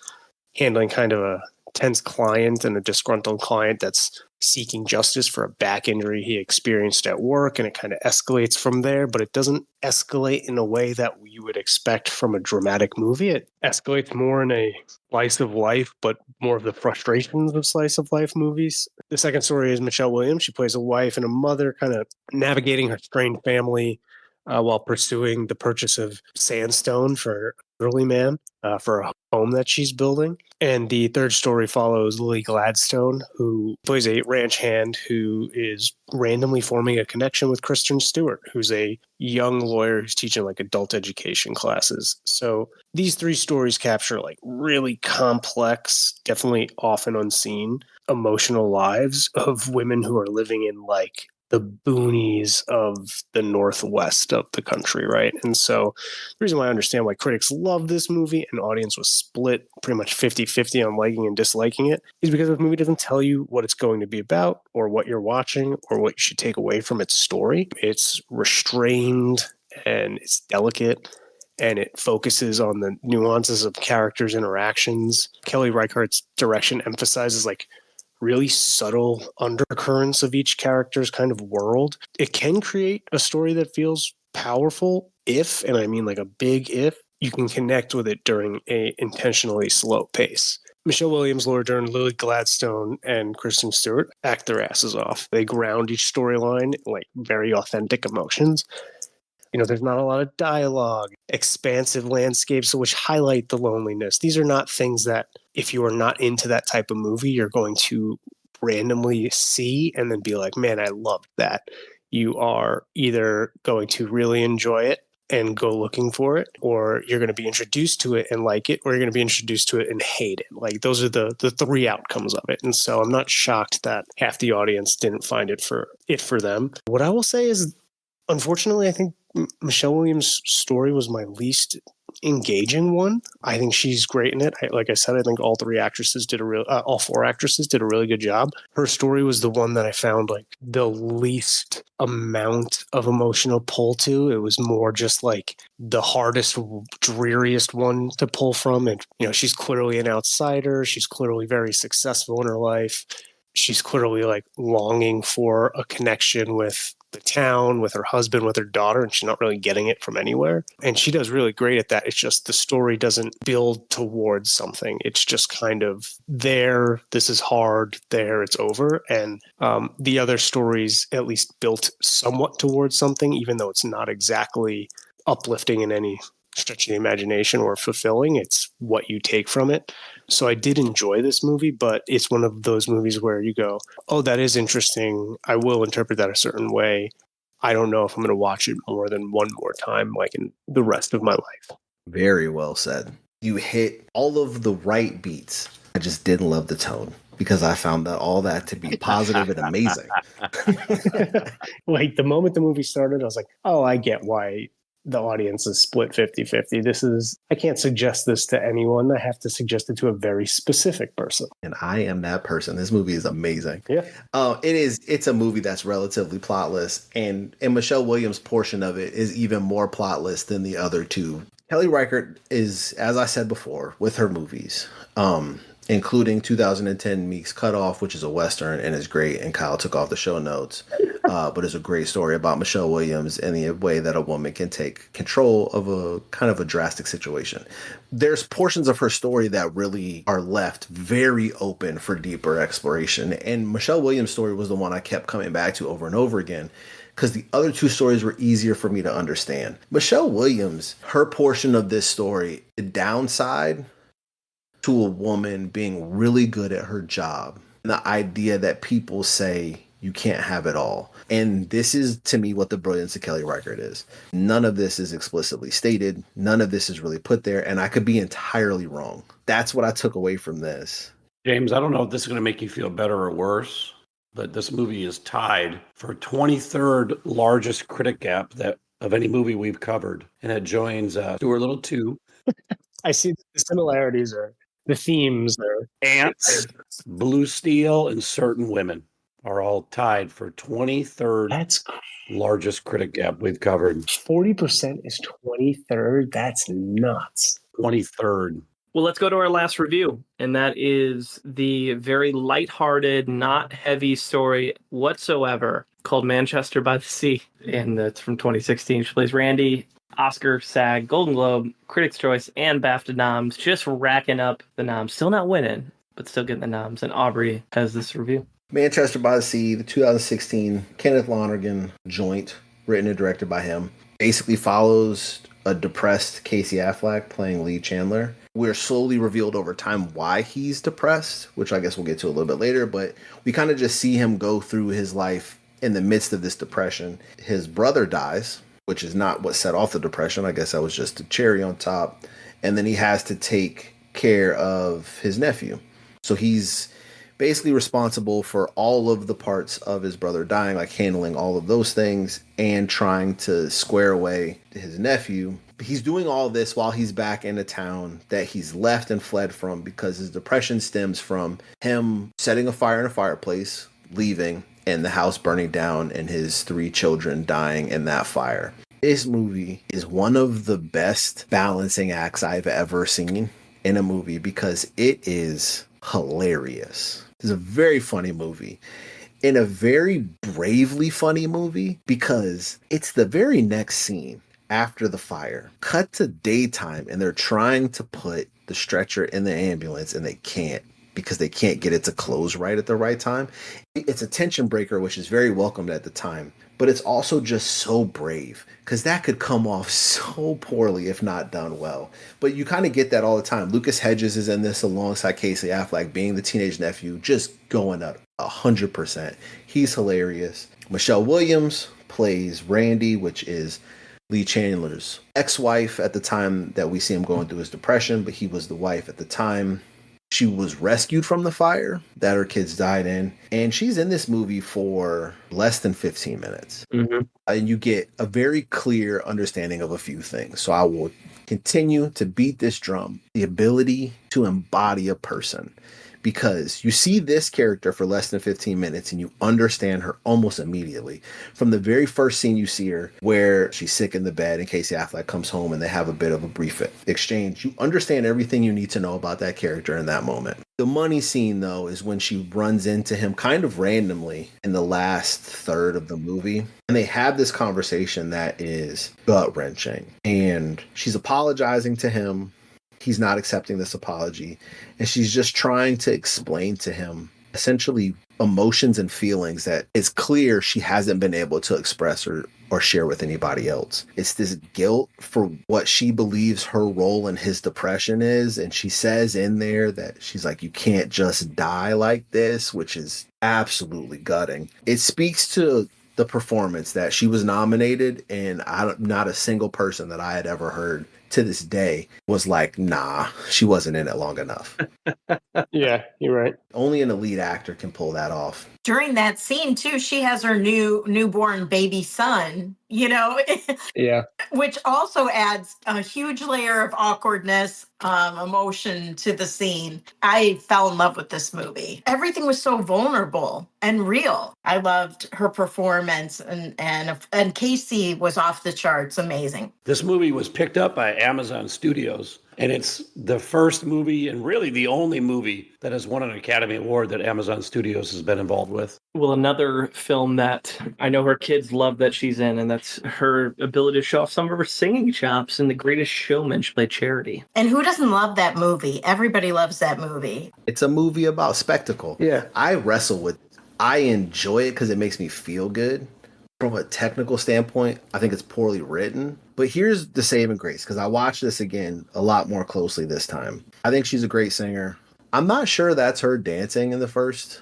handling kind of a tense client and a disgruntled client that's seeking justice for a back injury he experienced at work, and it kind of escalates from there, but it doesn't escalate in a way that you would expect from a dramatic movie. It escalates more in a slice of life, but more of the frustrations of slice of life movies. The second story is Michelle Williams. She plays a wife and a mother, kind of navigating her strained family while pursuing the purchase of sandstone for an elderly man for a home that she's building. And the third story follows Lily Gladstone, who plays a ranch hand who is randomly forming a connection with Kristen Stewart, who's a young lawyer who's teaching like adult education classes. So these three stories capture like really complex, definitely often unseen emotional lives of women who are living in like the boonies of the northwest of the country, right? And so the reason why I understand why critics love this movie and audience was split pretty much 50-50 on liking and disliking it is because the movie doesn't tell you what it's going to be about or what you're watching or what you should take away from its story. It's restrained and it's delicate and it focuses on the nuances of characters' interactions. Kelly Reichardt's direction emphasizes like really subtle undercurrents of each character's kind of world. It can create a story that feels powerful if, and I mean like a big if, you can connect with it during a intentionally slow pace. Michelle Williams, Laura Dern, Lily Gladstone, and Kristen Stewart act their asses off. They ground each storyline in like very authentic emotions. You know, there's not a lot of dialogue, expansive landscapes which highlight the loneliness. These are not things that, if you are not into that type of movie, you're going to randomly see and then be like, man, I love that. You are either going to really enjoy it and go looking for it, or you're going to be introduced to it and like it, or you're going to be introduced to it and hate it. Like those are the three outcomes of it. And so I'm not shocked that half the audience didn't find it for them. What I will say is, unfortunately, I think Michelle Williams' story was my least engaging one. I think she's great in it. Like I said, I think all four actresses did a really good job. Her story was the one that I found like the least amount of emotional pull to. It was more just like the hardest, dreariest one to pull from. And, you know, she's clearly an outsider. She's clearly very successful in her life. She's clearly like longing for a connection with the town, with her husband, with her daughter, and she's not really getting it from anywhere. And she does really great at that. It's just the story doesn't build towards something. It's just kind of there, this is hard, there, it's over. And the other stories at least built somewhat towards something, even though it's not exactly uplifting in any stretch of the imagination or fulfilling. It's what you take from it. So I did enjoy this movie, but it's one of those movies where you go, oh, that is interesting. I will interpret that a certain way. I don't know if I'm going to watch it more than one more time, like in the rest of my life. Very well said. You hit all of the right beats. I just didn't love the tone because I found that all that to be positive and amazing. Like the moment the movie started, I was like, oh, I get why the audience is split 50-50. I can't suggest this to anyone. I have to suggest it to a very specific person. And I am that person. This movie is amazing. Yeah. It's a movie that's relatively plotless, and Michelle Williams' portion of it is even more plotless than the other two. Kelly Reichardt is, as I said before, with her movies, including 2010 Meek's Cutoff, which is a Western and is great, and Kyle took off the show notes. But it's a great story about Michelle Williams and the way that a woman can take control of a kind of a drastic situation. There's portions of her story that really are left very open for deeper exploration. And Michelle Williams' story was the one I kept coming back to over and over again, because the other two stories were easier for me to understand. Michelle Williams, her portion of this story, the downside to a woman being really good at her job, and the idea that people say you can't have it all. And this is, to me, what the brilliance of Kelly Reichardt is. None of this is explicitly stated. None of this is really put there. And I could be entirely wrong. That's what I took away from this. James, I don't know if this is going to make you feel better or worse, but this movie is tied for 23rd largest critic gap of any movie we've covered. And it joins Stuart Little 2. I see the similarities, or the themes there. Ants, Blue Steel, and Certain Women. are all tied for 23rd That's largest critic gap we've covered. 40% is 23rd. That's nuts. 23rd. Well, let's go to our last review, and that is the very lighthearted, not heavy story whatsoever called Manchester by the Sea, and that's from 2016. She plays Randi, Oscar, SAG, Golden Globe, Critics' Choice, and BAFTA noms, just racking up the noms. Still not winning, but still getting the noms. And Aubrey has this review. Manchester by the Sea, the 2016 Kenneth Lonergan joint, written and directed by him, basically follows a depressed Casey Affleck playing Lee Chandler. We're slowly revealed over time why he's depressed, which I guess we'll get to a little bit later, but we kind of just see him go through his life in the midst of this depression. His brother dies, which is not what set off the depression. I guess that was just a cherry on top. And then he has to take care of his nephew. So he's basically responsible for all of the parts of his brother dying, like handling all of those things and trying to square away his nephew. He's doing all this while he's back in a town that he's left and fled from because his depression stems from him setting a fire in a fireplace, leaving, and the house burning down and his 3 children dying in that fire. This movie is one of the best balancing acts I've ever seen in a movie because it is hilarious. It's a very funny movie. And a very bravely funny movie because it's the very next scene after the fire. Cut to daytime and they're trying to put the stretcher in the ambulance and they can't because they can't get it to close right at the right time. It's a tension breaker, which is very welcomed at the time, but it's also just so brave because that could come off so poorly if not done well. But you kind of get that all the time. Lucas Hedges is in this alongside Casey Affleck, being the teenage nephew, just going up 100%. He's hilarious. Michelle Williams plays Randi, which is Lee Chandler's ex-wife at the time that we see him going through his depression, but he was the wife at the time. She was rescued from the fire that her kids died in, and she's in this movie for less than 15 minutes. Mm-hmm. And you get a very clear understanding of a few things. So I will continue to beat this drum. The ability to embody a person. Because you see this character for less than 15 minutes and you understand her almost immediately. From the very first scene you see her where she's sick in the bed and Casey Affleck comes home and they have a bit of a brief exchange. You understand everything you need to know about that character in that moment. The money scene, though, is when she runs into him kind of randomly in the last third of the movie. And they have this conversation that is gut-wrenching. And she's apologizing to him. He's not accepting this apology. And she's just trying to explain to him essentially emotions and feelings that it's clear she hasn't been able to express or share with anybody else. It's this guilt for what she believes her role in his depression is. And she says in there that she's like, you can't just die like this, which is absolutely gutting. It speaks to the performance that she was nominated, and not a single person that I had ever heard to this day was like, nah, she wasn't in it long enough. Yeah, you're right. Only an elite actor can pull that off. During that scene, too, she has her newborn baby son, Yeah. which also adds a huge layer of awkwardness, emotion to the scene. I fell in love with this movie. Everything was so vulnerable and real. I loved her performance, and Casey was off the charts. Amazing. This movie was picked up by Amazon Studios, and it's the first movie and really the only movie that has won an Academy Award that Amazon Studios has been involved with. Well, another film that I know her kids love that she's in, and that's her ability to show off some of her singing chops in The Greatest Showman. She played Charity. And who doesn't love that movie? Everybody loves that movie. It's a movie about spectacle. Yeah. I enjoy it because it makes me feel good. From a technical standpoint, I think it's poorly written. But here's the saving grace, because I watched this again a lot more closely this time. I think she's a great singer. I'm not sure that's her dancing in the first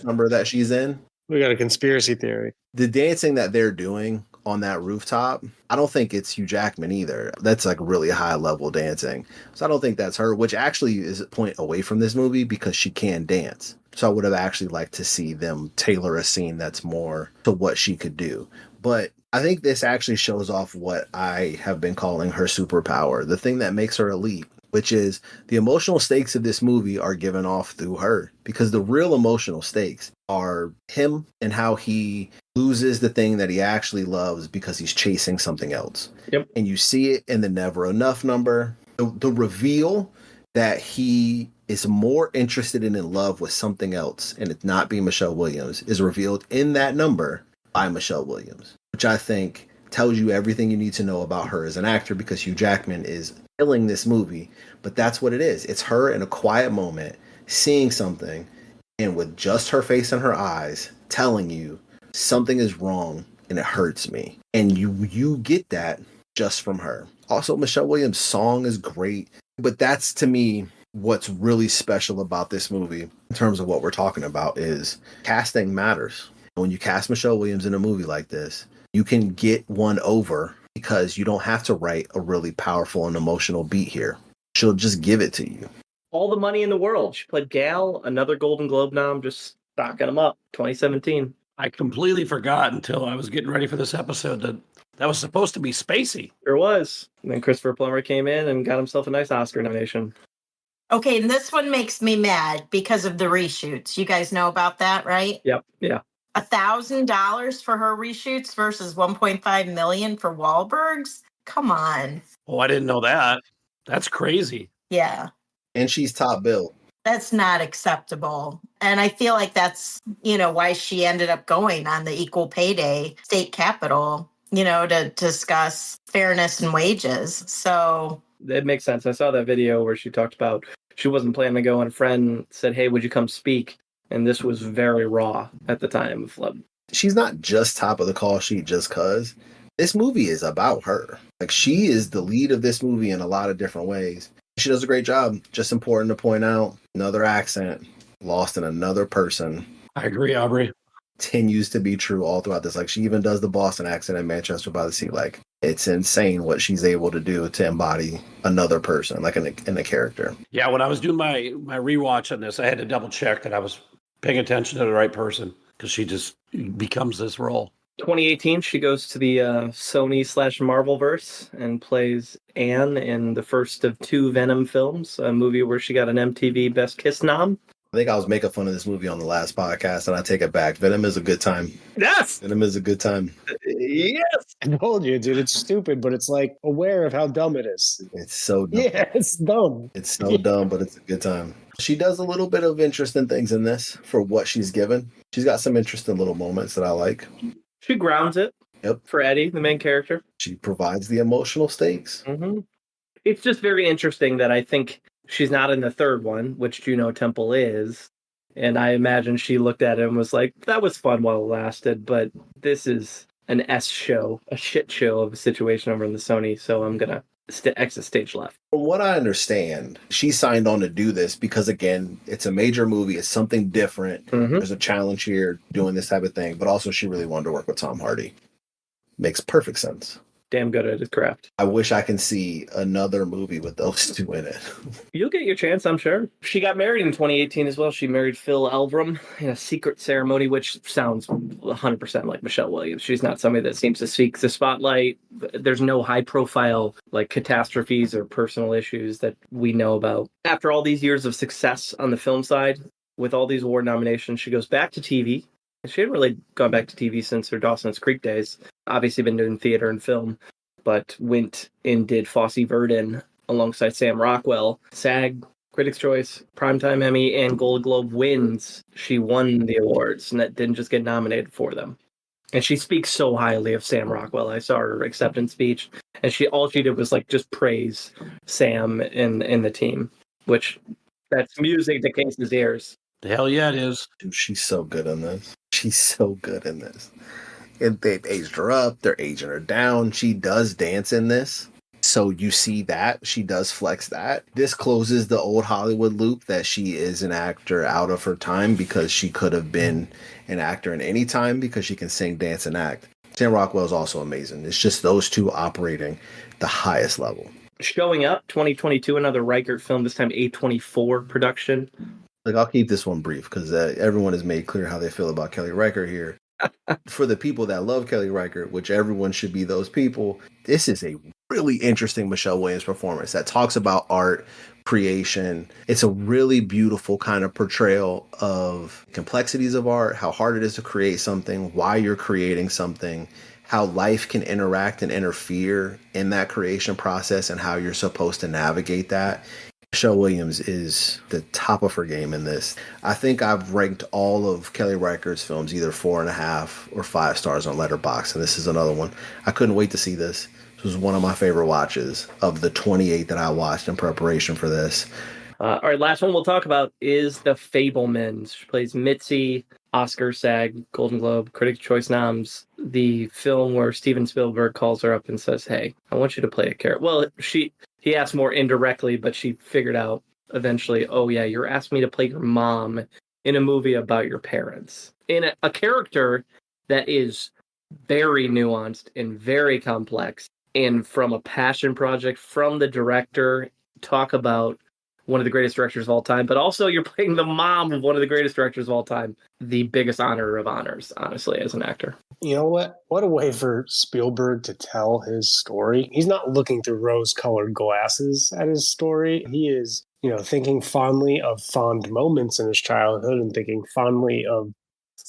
number that she's in. We got a conspiracy theory. The dancing that they're doing on that rooftop, I don't think it's Hugh Jackman either. That's like really high level dancing. So I don't think that's her, which actually is a point away from this movie because she can dance. So I would have actually liked to see them tailor a scene that's more to what she could do. But I think this actually shows off what I have been calling her superpower. The thing that makes her elite which is the emotional stakes of this movie are given off through her, because the real emotional stakes are him and how he loses the thing that he actually loves because he's chasing something else. Yep. And you see it in the Never Enough number. The reveal that he is more interested in love with something else and it's not being Michelle Williams is revealed in that number by Michelle Williams, which I think tells you everything you need to know about her as an actor, because Hugh Jackman is killing this movie. But that's what it is. It's her in a quiet moment seeing something and with just her face and her eyes telling you something is wrong and it hurts me. And you get that just from her. Also, Michelle Williams' song is great, but that's to me what's really special about this movie in terms of what we're talking about is casting matters. When you cast Michelle Williams in a movie like this, you can get one over because you don't have to write a really powerful and emotional beat here. She'll just give it to you. All the money in the world. She played Gal, another Golden Globe nom, just stocking them up. 2017. I completely forgot until I was getting ready for this episode that was supposed to be Spacey. There was. And then Christopher Plummer came in and got himself a nice Oscar nomination. Okay, and this one makes me mad because of the reshoots. You guys know about that, right? Yep. Yeah. $1,000 for her reshoots versus $1.5 million for Wahlberg's. Come on. Oh, I didn't know that. That's crazy. Yeah. And she's top billed. That's not acceptable. And I feel like that's, why she ended up going on the Equal Pay Day state capitol, to discuss fairness and wages. So it makes sense. I saw that video where she talked about she wasn't planning to go, and a friend said, "Hey, would you come speak?" And this was very raw at the time of Flood. She's not just top of the call sheet just cause. This movie is about her. Like, she is the lead of this movie in a lot of different ways. She does a great job. Just important to point out, another accent lost in another person. I agree, Aubrey. Continues to be true all throughout this. Like, she even does the Boston accent in Manchester by the Sea. Like, it's insane what she's able to do to embody another person, like in a character. Yeah, when I was doing my rewatch on this, I had to double check that I was paying attention to the right person, because she just becomes this role. 2018, she goes to the Sony/Marvelverse and plays Anne in the first of 2 Venom films, a movie where she got an MTV Best Kiss nom. I think I was making fun of this movie on the last podcast, and I take it back. Venom is a good time. Yes! Venom is a good time. Yes! I told you, dude, it's stupid, but it's like aware of how dumb it is. It's so dumb. Yeah, it's dumb. It's so dumb, but it's a good time. She does a little bit of interesting things in this for what she's given. She's got some interesting little moments that I like. She grounds it. Yep. For Eddie, the main character. She provides the emotional stakes. Mm-hmm. It's just very interesting that I think she's not in the third one, which Juno Temple is. And I imagine she looked at it and was like, that was fun while it lasted, but this is an S show, a shit show of a situation over in the Sony, so I'm going to exit stage left. From what I understand, she signed on to do this because, again, it's a major movie. It's something different. Mm-hmm. There's a challenge here doing this type of thing, but also she really wanted to work with Tom Hardy. Makes perfect sense. Damn good at his craft. I wish I can see another movie with those two in it. You'll get your chance, I'm sure. She got married in 2018 as well. She married Phil Elverum in a secret ceremony, which sounds 100% like Michelle Williams. She's not somebody that seems to seek the spotlight. There's no high profile catastrophes or personal issues that we know about. After all these years of success on the film side, with all these award nominations, she goes back to TV. She hadn't really gone back to TV since her Dawson's Creek days. Obviously been doing theater and film, but went and did Fosse Verdon alongside Sam Rockwell. SAG, Critics' Choice, Primetime Emmy, and Gold Globe wins. She won the awards and that didn't just get nominated for them. And she speaks so highly of Sam Rockwell. I saw her acceptance speech, and all she did was just praise Sam and the team, which that's music to Casey's ears. Hell yeah, it is. Dude, she's so good in this. She's so good in this. And they've aged her up. They're aging her down. She does dance in this. So you see that. She does flex that. This closes the old Hollywood loop that she is an actor out of her time, because she could have been an actor in any time because she can sing, dance, and act. Sam Rockwell is also amazing. It's just those two operating the highest level. Showing Up, 2022, another Reichert film, this time A24 production. I'll keep this one brief because everyone has made clear how they feel about Kelly Reichert here. For the people that love Kelly Reichert, which everyone should be those people, this is a really interesting Michelle Williams performance that talks about art, creation. It's a really beautiful kind of portrayal of complexities of art, how hard it is to create something, why you're creating something, how life can interact and interfere in that creation process, and how you're supposed to navigate that. Michelle Williams is the top of her game in this. I think I've ranked all of Kelly Reichardt's films either 4.5 or 5 stars on Letterboxd, and this is another one. I couldn't wait to see this. This was one of my favorite watches of the 28 that I watched in preparation for this. All right, last one we'll talk about is The Fabelmans. She plays Mitzi, Oscar, SAG, Golden Globe, Critics' Choice noms. The film where Steven Spielberg calls her up and says, "Hey, I want you to play a character." Well, he asked more indirectly, but she figured out eventually, "Oh yeah, you're asking me to play your mom in a movie about your parents." In a character that is very nuanced and very complex, and from a passion project from the director. Talk about one of the greatest directors of all time, but also you're playing the mom of one of the greatest directors of all time. The biggest honor of honors, honestly, as an actor. You know what? What a way for Spielberg to tell his story. He's not looking through rose-colored glasses at his story. He is, thinking fondly of fond moments in his childhood and thinking fondly of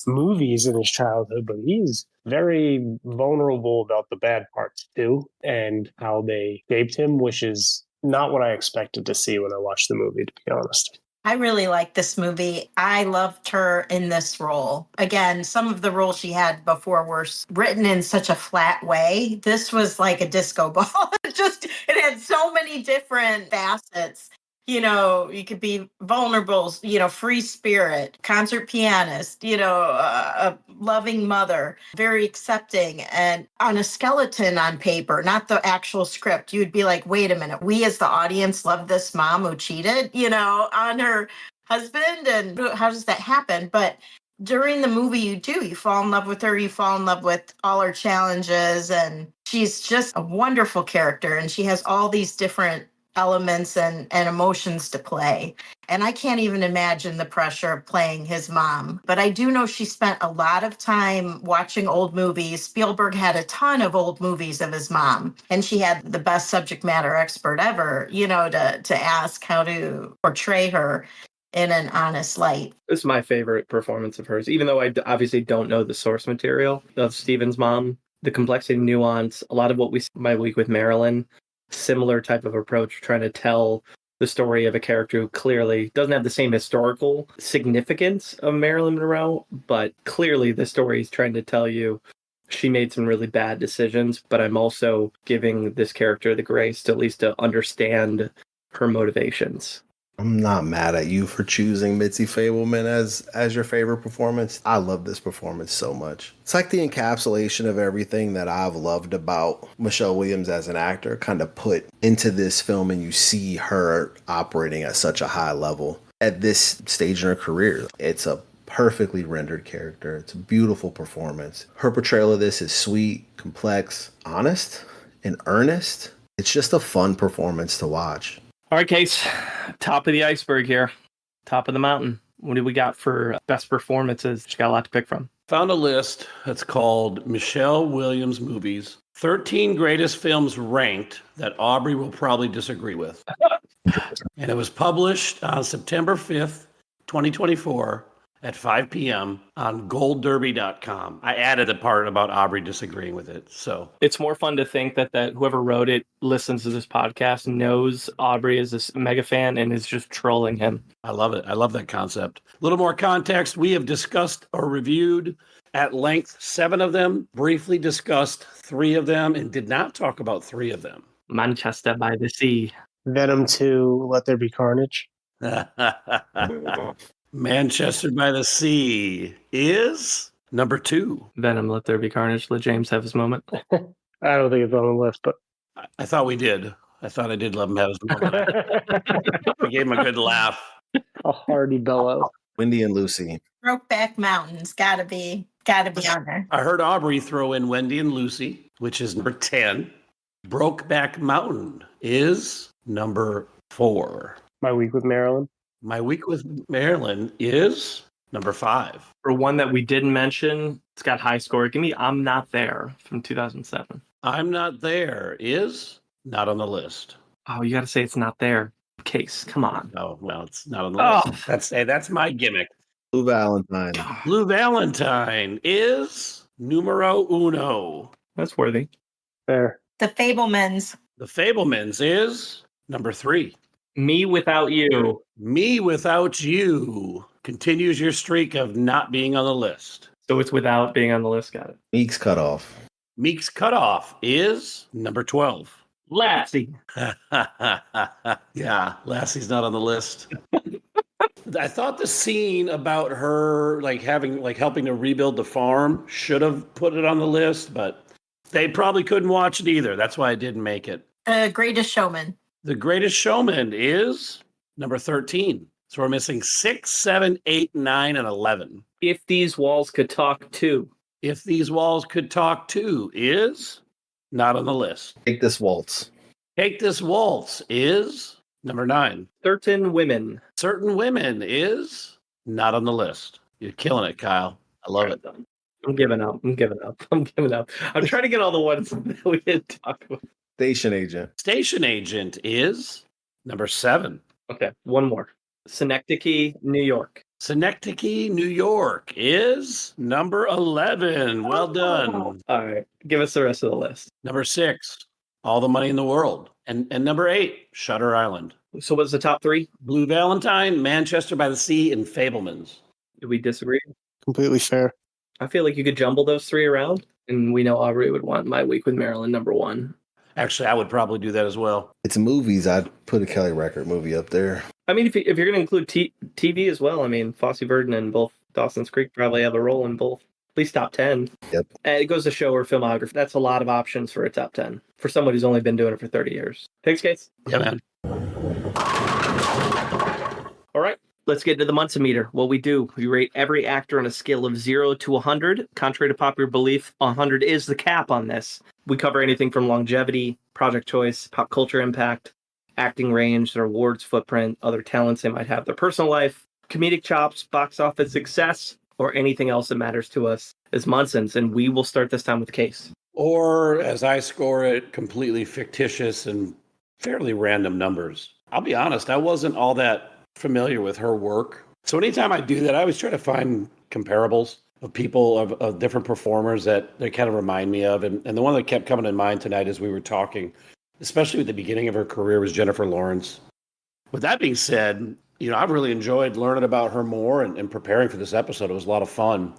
movies in his childhood, but he's very vulnerable about the bad parts too, and how they shaped him, which is not what I expected to see when I watched the movie, to be honest. I really like this movie. I loved her in this role. Again, some of the roles she had before were written in such a flat way. This was like a disco ball. It had so many different facets. You could be vulnerable, free spirit, concert pianist, a loving mother, very accepting, and on a skeleton on paper, not the actual script. You'd be like, wait a minute, we as the audience love this mom who cheated, on her husband. And how does that happen? But during the movie, you fall in love with her. You fall in love with all her challenges. And she's just a wonderful character. And she has all these different elements and emotions to play. And I can't even imagine the pressure of playing his mom. But I do know she spent a lot of time watching old movies. Spielberg had a ton of old movies of his mom. And she had the best subject matter expert ever, to ask how to portray her in an honest light. This is my favorite performance of hers, even though I obviously don't know the source material of Steven's mom. The complexity, nuance, a lot of what we see in My Week with Marilyn, similar type of approach, trying to tell the story of a character who clearly doesn't have the same historical significance of Marilyn Monroe, but clearly the story is trying to tell you she made some really bad decisions, but I'm also giving this character the grace to at least to understand her motivations. I'm not mad at you for choosing Mitzi Fabelman as your favorite performance. I love this performance so much. It's like the encapsulation of everything that I've loved about Michelle Williams as an actor kind of put into this film, and you see her operating at such a high level at this stage in her career. It's a perfectly rendered character. It's a beautiful performance. Her portrayal of this is sweet, complex, honest, and earnest. It's just a fun performance to watch. All right, Case, top of the iceberg here, top of the mountain. What do we got for best performances? She's got a lot to pick from. Found a list that's called Michelle Williams Movies, 13 Greatest Films Ranked that Aubrey will probably disagree with. And it was published on September 5th, 2024 at 5 p.m. on goldderby.com. I added a part about Aubrey disagreeing with it. So it's more fun to think that whoever wrote it listens to this podcast, knows Aubrey is a mega fan, and is just trolling him. I love it. I love that concept. A little more context. We have discussed or reviewed at length 7 of them, briefly discussed 3 of them, and did not talk about 3 of them. Manchester by the Sea. Venom 2, Let There Be Carnage. Manchester by the Sea is number 2. Venom, Let There Be Carnage. Let James have his moment. I don't think it's on the list, but I thought we did. I thought I did let him have his moment. I gave him a good laugh. A hearty bellow. Wendy and Lucy. Brokeback Mountain's gotta be on there. I heard Aubrey throw in Wendy and Lucy, which is number 10. Brokeback Mountain is number 4. My Week with Marilyn. My Week with Marilyn is number 5. For one that we didn't mention, it's got high score. Give me I'm Not There from 2007. I'm Not There is Not on the list. Oh, you got to say it's not there. Case, come on. Oh, well, it's not on the Oh. list. That's my gimmick. Blue Valentine. Blue Valentine is numero uno. That's worthy. Fair. The Fabelmans. The Fabelmans is number 3. Me Without You. Me Without You continues your streak of not being on the list. So it's without being on the list. Got it. Meek's Cutoff. Meek's Cutoff is number 12. Lassie. Yeah, Lassie's not on the list. I thought the scene about her helping to rebuild the farm should have put it on the list, but they probably couldn't watch it either. That's why I didn't make it. Greatest Showman. The Greatest Showman is number 13. So we're missing 6, 7, 8, 9, and 11. If These Walls Could Talk Too. If These Walls Could Talk Too is not on the list. Take This Waltz. Take This Waltz is number 9. Certain Women. Certain Women is not on the list. You're killing it, Kyle. I love it. I'm giving up. I'm trying to get all the ones that we didn't talk about. Station Agent. Station Agent is number 7. Okay, one more. Synecdoche, New York. Synecdoche, New York is number 11. Well done. All right, give us the rest of the list. Number 6, All the Money in the World. And number 8, Shutter Island. So what's the top 3? Blue Valentine, Manchester by the Sea, and Fabelmans. Do we disagree? Completely fair. I feel like you could jumble those 3 around, and we know Aubrey would want My Week with Marilyn number 1. Actually, I would probably do that as well. It's movies. I'd put a Kelly Record movie up there. I mean, if you're going to include TV as well, I mean, Fosse, Verdon, and both Dawson's Creek probably have a role in both. At least top 10. Yep. And it goes to show her filmography. That's a lot of options for a top 10 for someone who's only been doing it for 30 years. Pigs case? Yeah, man. All right. Let's get into the Munson Meter. What we do, we rate every actor on a scale of 0 to 100. Contrary to popular belief, 100 is the cap on this. We cover anything from longevity, project choice, pop culture impact, acting range, their awards footprint, other talents they might have, their personal life, comedic chops, box office success, or anything else that matters to us as Munsons. And we will start this time with Case. Or, as I score it, completely fictitious and fairly random numbers. I'll be honest, I wasn't all that familiar with her work. So anytime I do that, I always try to find comparables of people, of different performers that they kind of remind me of. And the one that kept coming to mind tonight as we were talking, especially at the beginning of her career, was Jennifer Lawrence. With that being said, I've really enjoyed learning about her more and preparing for this episode. It was a lot of fun.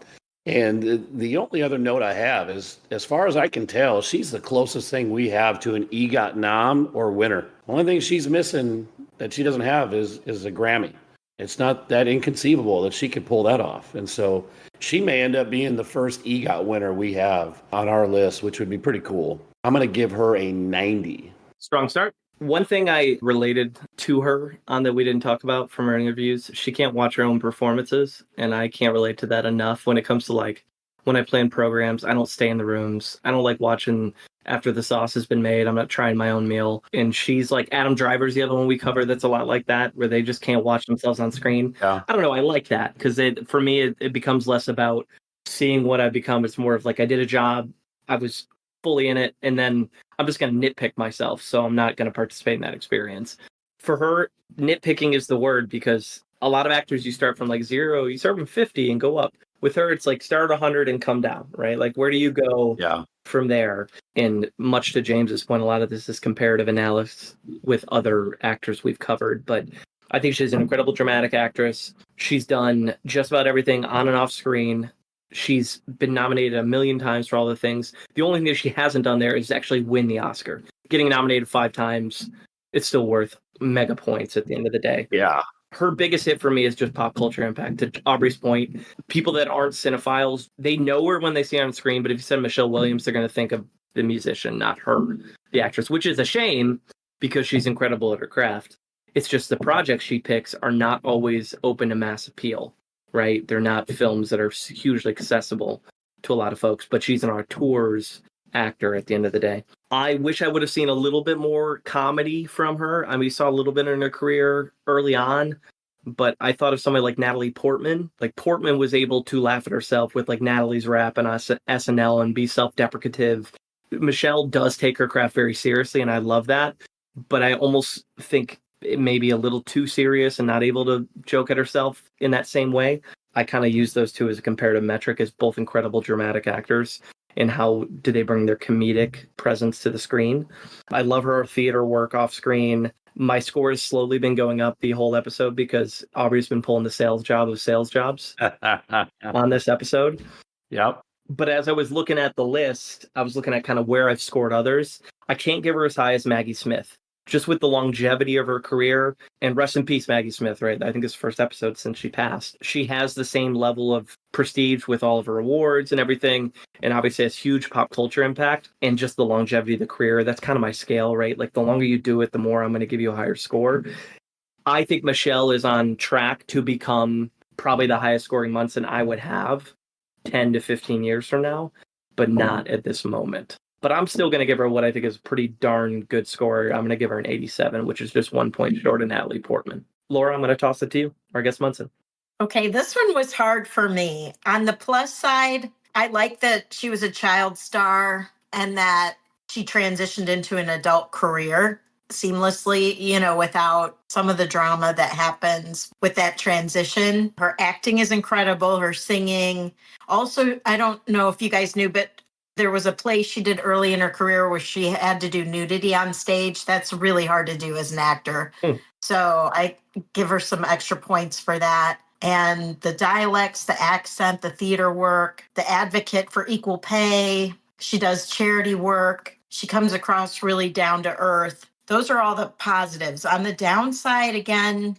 And the only other note I have is, as far as I can tell, she's the closest thing we have to an EGOT nom or winner. The only thing she's missing that she doesn't have is a Grammy. It's not that inconceivable that she could pull that off. And so she may end up being the first EGOT winner we have on our list, which would be pretty cool. I'm going to give her a 90. Strong start. One thing I related to her on that we didn't talk about from her interviews, she can't watch her own performances. And I can't relate to that enough when it comes to when I plan programs, I don't stay in the rooms. I don't like watching after the sauce has been made. I'm not trying my own meal. And she's like Adam Driver's the other one we covered that's a lot like that, where they just can't watch themselves on screen. Yeah. I don't know. I like that because for me, it becomes less about seeing what I've become. It's more of I did a job. I was fully in it. And then I'm just going to nitpick myself. So I'm not going to participate in that experience. For her, nitpicking is the word because a lot of actors, you start from 0, you start from 50 and go up. With her, it's start at 100 and come down, right? Where do you go from there? And much to James's point, a lot of this is comparative analysis with other actors we've covered. But I think she's an incredible dramatic actress. She's done just about everything on and off screen. She's been nominated a million times for all the things. The only thing that she hasn't done there is actually win the Oscar. Getting nominated 5 times, it's still worth mega points at the end of the day. Yeah. Her biggest hit for me is just pop culture impact. To Aubrey's point, people that aren't cinephiles, they know her when they see her on screen, but if you said Michelle Williams, they're going to think of the musician, not her, the actress, which is a shame because she's incredible at her craft. It's just the projects she picks are not always open to mass appeal, right? They're not films that are hugely accessible to a lot of folks, but she's an auteurs actor at the end of the day. I wish I would have seen a little bit more comedy from her. I mean, we saw a little bit in her career early on, but I thought of somebody like Natalie Portman. Portman was able to laugh at herself with Natalie's rap and SNL and be self-deprecative Michelle does take her craft very seriously, and I love that. But I almost think it may be a little too serious and not able to joke at herself in that same way. I kind of use those two as a comparative metric as both incredible dramatic actors. And how do they bring their comedic presence to the screen? I love her theater work off screen. My score has slowly been going up the whole episode because Aubrey's been pulling the sales job of sales jobs on this episode. Yep. But as I was looking at the list, I was looking at kind of where I've scored others. I can't give her as high as Maggie Smith, just with the longevity of her career. And rest in peace, Maggie Smith, right? I think it's the first episode since she passed. She has the same level of prestige with all of her awards and everything, and obviously has huge pop culture impact, and just the longevity of the career. That's kind of my scale, right? Like, the longer you do it, the more I'm going to give you a higher score. I think Michelle is on track to become probably the highest scoring Munson I would have 10 to 15 years from now, but not at this moment. But I'm still going to give her what I think is a pretty darn good score. I'm going to give her an 87, which is just 1 point short of Natalie Portman. Laura, I'm going to toss it to you, or I guess Munson. Okay, this one was hard for me. On the plus side, I like that she was a child star and that she transitioned into an adult career seamlessly, without some of the drama that happens with that transition. Her acting is incredible, her singing. Also, I don't know if you guys knew, but there was a play she did early in her career where she had to do nudity on stage. That's really hard to do as an actor. So I give her some extra points for that. And the dialects, the accent, the theater work, the advocate for equal pay. She does charity work. She comes across really down to earth. Those are all the positives. On the downside, again,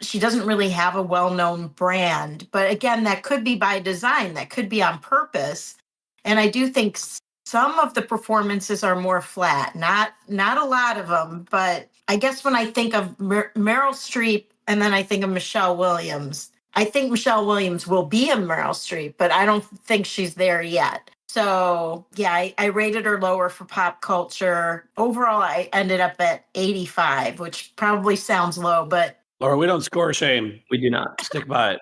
she doesn't really have a well-known brand. But again, that could be by design. That could be on purpose. And I do think some of the performances are more flat. Not a lot of them. But I guess when I think of Meryl Streep and then I think of Michelle Williams, I think Michelle Williams will be a Meryl Streep, but I don't think she's there yet. So, yeah, I rated her lower for pop culture. Overall, I ended up at 85, which probably sounds low, but... Laura, we don't score shame. We do not. Stick by it.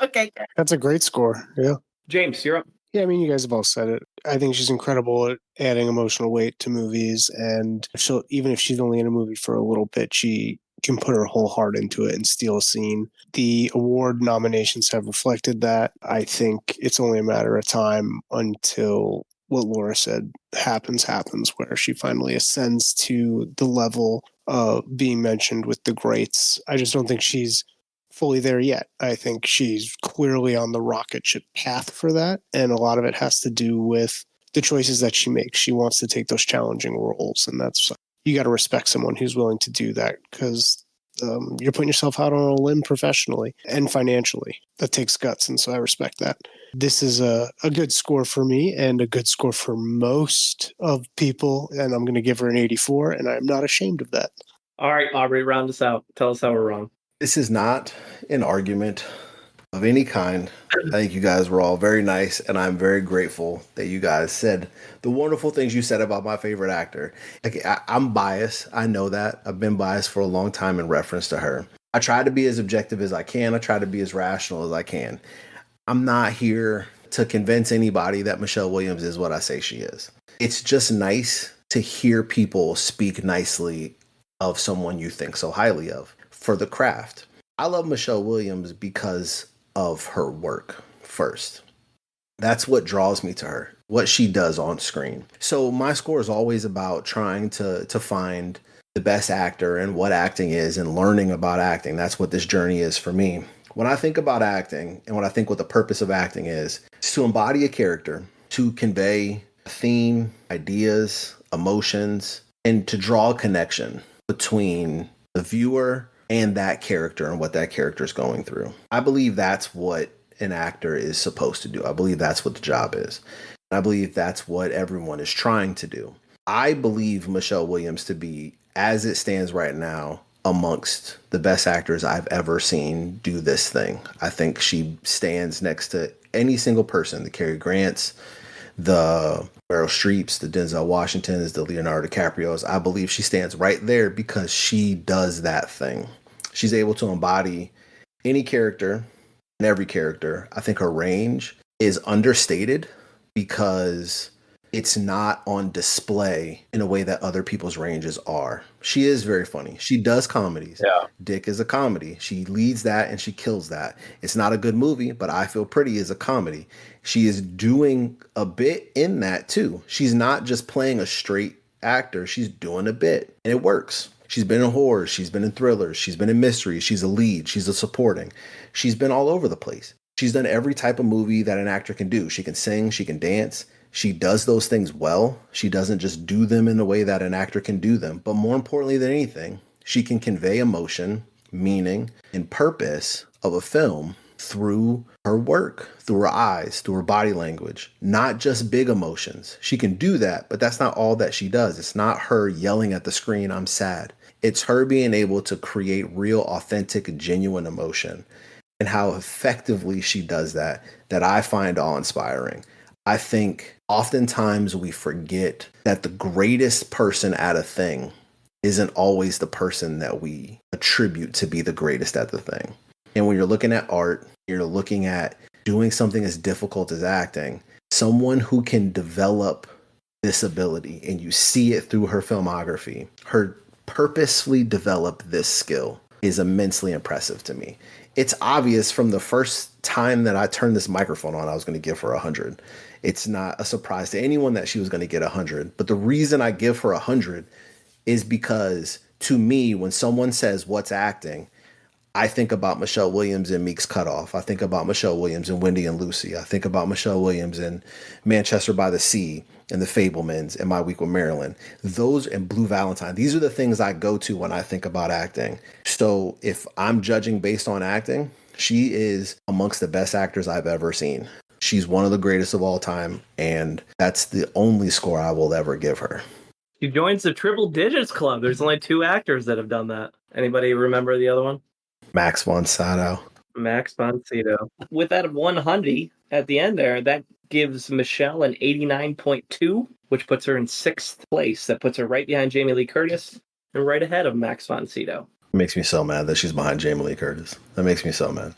Okay. That's a great score. Yeah. James, you're up. Yeah, I mean, you guys have all said it. I think she's incredible at adding emotional weight to movies. And even if she's only in a movie for a little bit, she can put her whole heart into it and steal a scene. The award nominations have reflected that. I think it's only a matter of time until what Laura said happens, where she finally ascends to the level of being mentioned with the greats. I just don't think she's fully there yet. I think she's clearly on the rocket ship path for that. And a lot of it has to do with the choices that she makes. She wants to take those challenging roles. And you got to respect someone who's willing to do that because you're putting yourself out on a limb professionally and financially. That takes guts. And so I respect that. This is a good score for me and a good score for most of people. And I'm going to give her an 84. And I'm not ashamed of that. All right, Aubrey, round us out. Tell us how we're wrong. This is not an argument of any kind. I think you guys were all very nice, and I'm very grateful that you guys said the wonderful things you said about my favorite actor. I'm biased. I know that. I've been biased for a long time in reference to her. I try to be as objective as I can. I try to be as rational as I can. I'm not here to convince anybody that Michelle Williams is what I say she is. It's just nice to hear people speak nicely of someone you think so highly of for the craft. I love Michelle Williams because of her work first. That's what draws me to her, what she does on screen. So my score is always about trying to find the best actor and what acting is and learning about acting. That's what this journey is for me. When I think about acting and when I think what the purpose of acting is to embody a character, to convey a theme, ideas, emotions, and to draw a connection between the viewer and that character and what that character is going through. I believe that's what an actor is supposed to do. I believe that's what the job is. I believe that's what everyone is trying to do. I believe Michelle Williams to be, as it stands right now, amongst the best actors I've ever seen do this thing. I think she stands next to any single person, the Cary Grants, the Meryl Streeps, the Denzel Washingtons, the Leonardo DiCaprios. I believe she stands right there because she does that thing. She's able to embody any character and every character. I think her range is understated because it's not on display in a way that other people's ranges are. She is very funny. She does comedies. Yeah. Dick is a comedy. She leads that and she kills that. It's not a good movie, but I Feel Pretty is a comedy. She is doing a bit in that too. She's not just playing a straight actor. She's doing a bit and it works. She's been in horror. She's been in thrillers. She's been in mysteries. She's a lead. She's a supporting. She's been all over the place. She's done every type of movie that an actor can do. She can sing. She can dance. She does those things well. She doesn't just do them in the way that an actor can do them. But more importantly than anything, she can convey emotion, meaning, and purpose of a film through her work, through her eyes, through her body language, not just big emotions. She can do that, but that's not all that she does. It's not her yelling at the screen, "I'm sad." It's her being able to create real, authentic, genuine emotion. And how effectively she does that I find awe-inspiring. I think oftentimes we forget that the greatest person at a thing isn't always the person that we attribute to be the greatest at the thing. And when you're looking at art, you're looking at doing something as difficult as acting, someone who can develop this ability, and you see it through her filmography, her purposefully develop this skill is immensely impressive to me. It's obvious from the first time that I turned this microphone on, I was going to give her 100. It's not a surprise to anyone that she was going to get 100. But the reason I give her 100 is because to me, when someone says what's acting, I think about Michelle Williams in Meek's Cutoff. I think about Michelle Williams in Wendy and Lucy. I think about Michelle Williams in Manchester by the Sea and The Fabelmans and My Week with Marilyn. Those and Blue Valentine. These are the things I go to when I think about acting. So if I'm judging based on acting, she is amongst the best actors I've ever seen. She's one of the greatest of all time, and that's the only score I will ever give her. She joins the Triple Digits Club. There's only 2 actors that have done that. Anybody remember the other one? Max von Sydow. Max von Sydow. With that 100 at the end there, that gives Michelle an 89.2, which puts her in 6th place. That puts her right behind Jamie Lee Curtis and right ahead of Max von Sydow. It makes me so mad that she's behind Jamie Lee Curtis. That makes me so mad.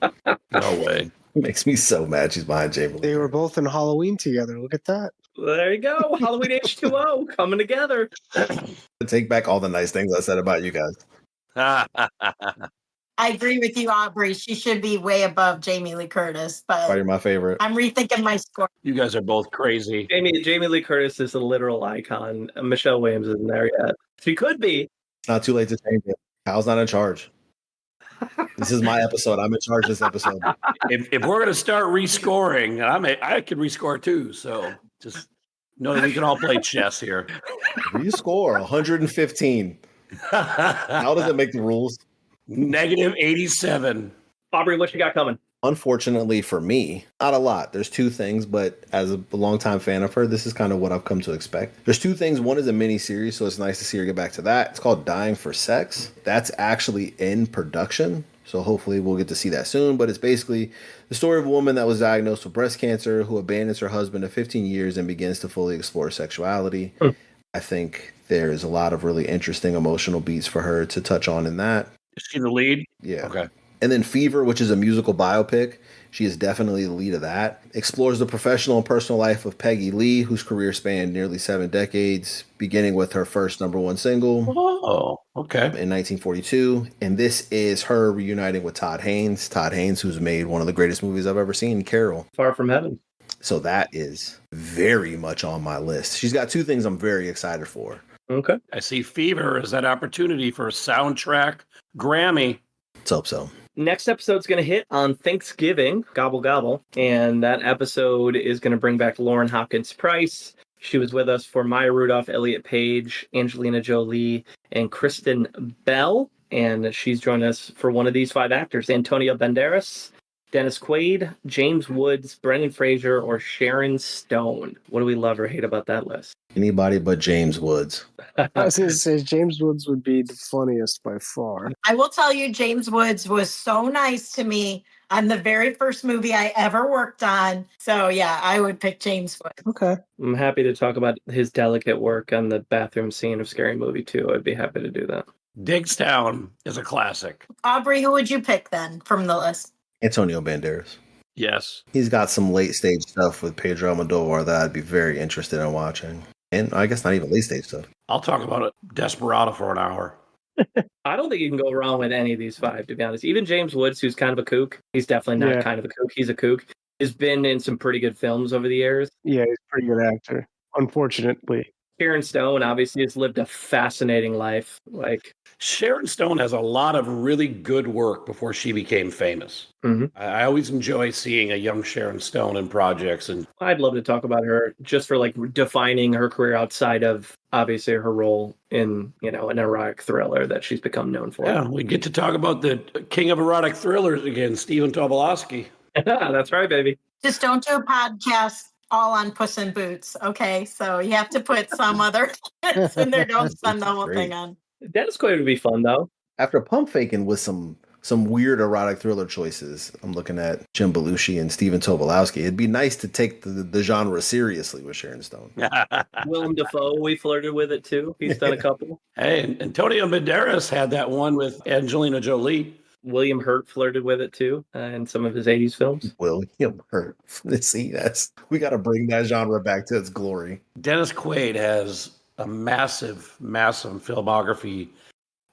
No way. It makes me so mad she's behind Jamie Lee They were Curtis. both in Halloween together. Look at that. Well, there you go. Halloween H2O coming together. Take back all the nice things I said about you guys. I agree with you, Aubrey. She should be way above Jamie Lee Curtis, Why but you're my favorite. I'm rethinking my score. You guys are both crazy. Jamie Lee Curtis is a literal icon. Michelle Williams isn't there yet. She could be. It's not too late to change it. Kyle's not in charge. This is my episode. I'm in charge this episode. If we're going to start rescoring, I could rescore too. So just know that we can all play chess here. You score 115. How does it make the rules? Negative 87. Aubrey, what you got coming? Unfortunately for me, not a lot. There's 2 things, but as a longtime fan of her, this is kind of what I've come to expect. There's 2 things. One is a mini series, so it's nice to see her get back to that. It's called Dying for Sex. That's actually in production, so hopefully we'll get to see that soon. But it's basically the story of a woman that was diagnosed with breast cancer who abandons her husband of 15 years and begins to fully explore sexuality. I think there's a lot of really interesting emotional beats for her to touch on in that. Is she the lead? Yeah. Okay. And then Fever, which is a musical biopic. She is definitely the lead of that. Explores the professional and personal life of Peggy Lee, whose career spanned nearly 7 decades, beginning with her first #1 single Oh, okay. in 1942. And this is her reuniting with Todd Haynes. Todd Haynes, who's made one of the greatest movies I've ever seen, Carol. Far From Heaven. So that is very much on my list. She's got 2 things I'm very excited for. Okay. I see Fever as that opportunity for a soundtrack Grammy. Let's hope so. Next episode's going to hit on Thanksgiving, gobble gobble, and that episode is going to bring back Lauren Hopkins Price. She was with us for Maya Rudolph, Elliot Page, Angelina Jolie, and Kristen Bell, and she's joined us for one of these 5 actors: Antonio Banderas, Dennis Quaid, James Woods, Brendan Fraser, or Sharon Stone. What do we love or hate about that list? Anybody but James Woods. I was going to say James Woods would be the funniest by far. I will tell you, James Woods was so nice to me on the very first movie I ever worked on. So yeah, I would pick James Woods. Okay. I'm happy to talk about his delicate work on the bathroom scene of Scary Movie 2. I'd be happy to do that. Diggstown is a classic. Aubrey, who would you pick then from the list? Antonio Banderas. Yes. He's got some late stage stuff with Pedro Almodovar that I'd be very interested in watching. And I guess not even late stage stuff. I'll talk about it. Desperado for an hour. I don't think you can go wrong with any of these five, to be honest. Even James Woods, who's kind of a kook. He's definitely not kind of a kook. He's a kook. He's been in some pretty good films over the years. Yeah, he's a pretty good actor, unfortunately. Sharon Stone obviously has lived a fascinating life. Like Sharon Stone has a lot of really good work before she became famous. Mhm. I always enjoy seeing a young Sharon Stone in projects, and I'd love to talk about her just for like defining her career outside of obviously her role in, you know, an erotic thriller that she's become known for. yeah, we get to talk about the king of erotic thrillers again, Stephen Tobolowsky. That's right, baby. Just don't do a podcast all on Puss in Boots, okay? So you have to put some other in there. Don't spend the whole thing on. Dennis Quaid would be fun though. After pump faking with some weird erotic thriller choices, I'm looking at Jim Belushi and Stephen Tobolowsky. It'd be nice to take the genre seriously with Sharon Stone. Willem Dafoe, we flirted with it too. He's done a couple. Hey, and Antonio Banderas had that one with Angelina Jolie. William Hurt flirted with it too in some of his 80s films. William Hurt. See, we got to bring that genre back to its glory. Dennis Quaid has a massive, massive filmography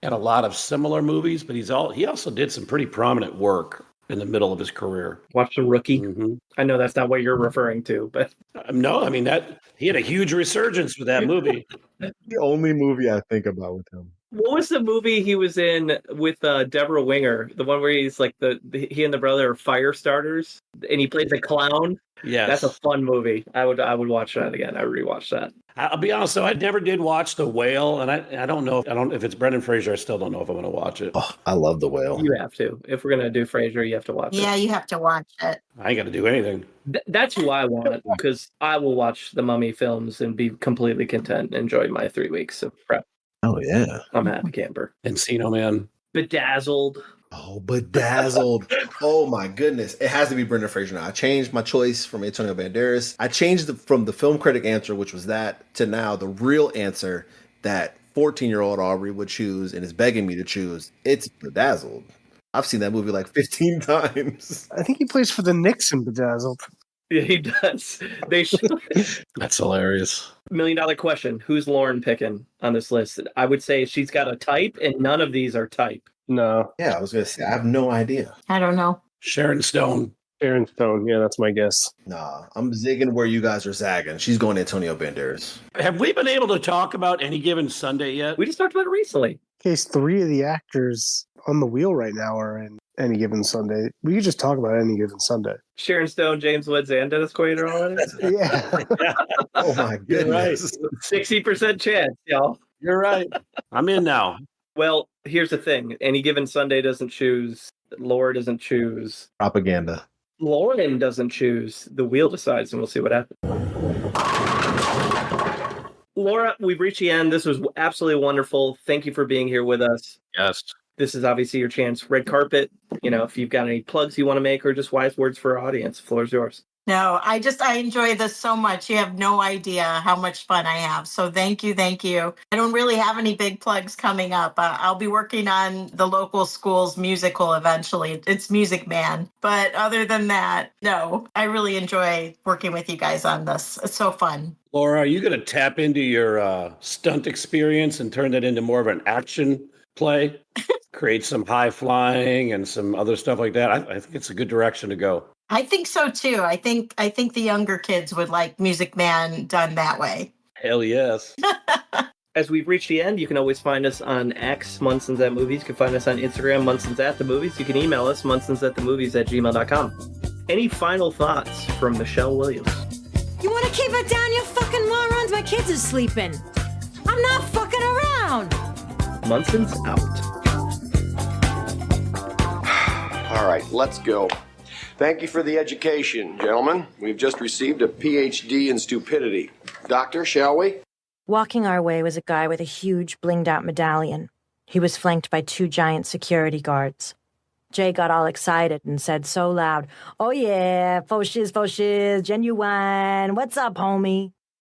and a lot of similar movies, but he also did some pretty prominent work in the middle of his career. Watch The Rookie. Mm-hmm. I know that's not what you're referring to, but No, I mean that he had a huge resurgence with that movie. The only movie I think about with him. what was the movie he was in with Deborah Winger? The one where he's like he and the brother are fire starters, and he plays a clown. Yes, That's a fun movie. I would watch that again. I would rewatch that. I'll be honest, though, I never did watch The Whale, and I don't know if it's Brendan Fraser. I still don't know if I'm going to watch it. Oh, I love The Whale. You have to. If we're gonna do Fraser, you have to watch it. Yeah, you have to watch it. I ain't got to do anything. That's who I want, because I will watch the Mummy films and be completely content and enjoy my 3 weeks of prep. Oh, yeah. I'm a happy camper. Encino Man. Bedazzled. Oh, Bedazzled. Oh, my goodness. It has to be Brendan Fraser now. I changed my choice from Antonio Banderas. I changed from the film critic answer, which was that, to now the real answer that 14-year-old Aubrey would choose and is begging me to choose. It's Bedazzled. I've seen that movie like 15 times. I think he plays for the Knicks in Bedazzled. Yeah, he does. They should. That's hilarious. $1 million question. Who's Lauren picking on this list? I would say she's got a type, and none of these are type. No. Yeah, I was going to say, I have no idea. I don't know. Sharon Stone. Sharon Stone. Yeah, that's my guess. Nah, I'm zigging where you guys are zagging. She's going Antonio Banderas. Have we been able to talk about Any Given Sunday yet? We just talked about it recently. In case 3 of the actors on the wheel right now are in Any Given Sunday. We could just talk about Any Given Sunday. Sharon Stone, James Woods, and Dennis Quaid are all in it. Yeah. Oh, my goodness. 60% chance, y'all. You're right. I'm in now. Well, here's the thing. Any Given Sunday doesn't choose. Laura doesn't choose. Propaganda. Lauren doesn't choose. The wheel decides, and we'll see what happens. Laura, we've reached the end. This was absolutely wonderful. Thank you for being here with us. Yes. This is obviously your chance. Red carpet. You know, if you've got any plugs you want to make or just wise words for our audience, the floor is yours. No, I enjoy this so much. You have no idea how much fun I have. So thank you. I don't really have any big plugs coming up. I'll be working on the local school's musical eventually. It's Music Man. But other than that, no, I really enjoy working with you guys on this. It's so fun. Laura, are you going to tap into your stunt experience and turn that into more of an action play? Create some high flying and some other stuff like that? I think it's a good direction to go. I think so too. I think the younger kids would like Music Man done that way. Hell yes. As we've reached the end, you can always find us on X, Munsons at Movies. You can find us on Instagram, Munsons at the Movies. You can email us, munsonsatthemovies@gmail.com. Any final thoughts from Michelle Williams? You want to keep it down, you fucking morons? My kids are sleeping. I'm not fucking around. Munsons out. All right, let's go. Thank you for the education, gentlemen. We've just received a PhD in stupidity. Doctor, shall we? Walking our way was a guy with a huge blinged-out medallion. He was flanked by 2 giant security guards. Jay got all excited and said so loud, "Oh yeah, faux shiz, genuine. What's up, homie?"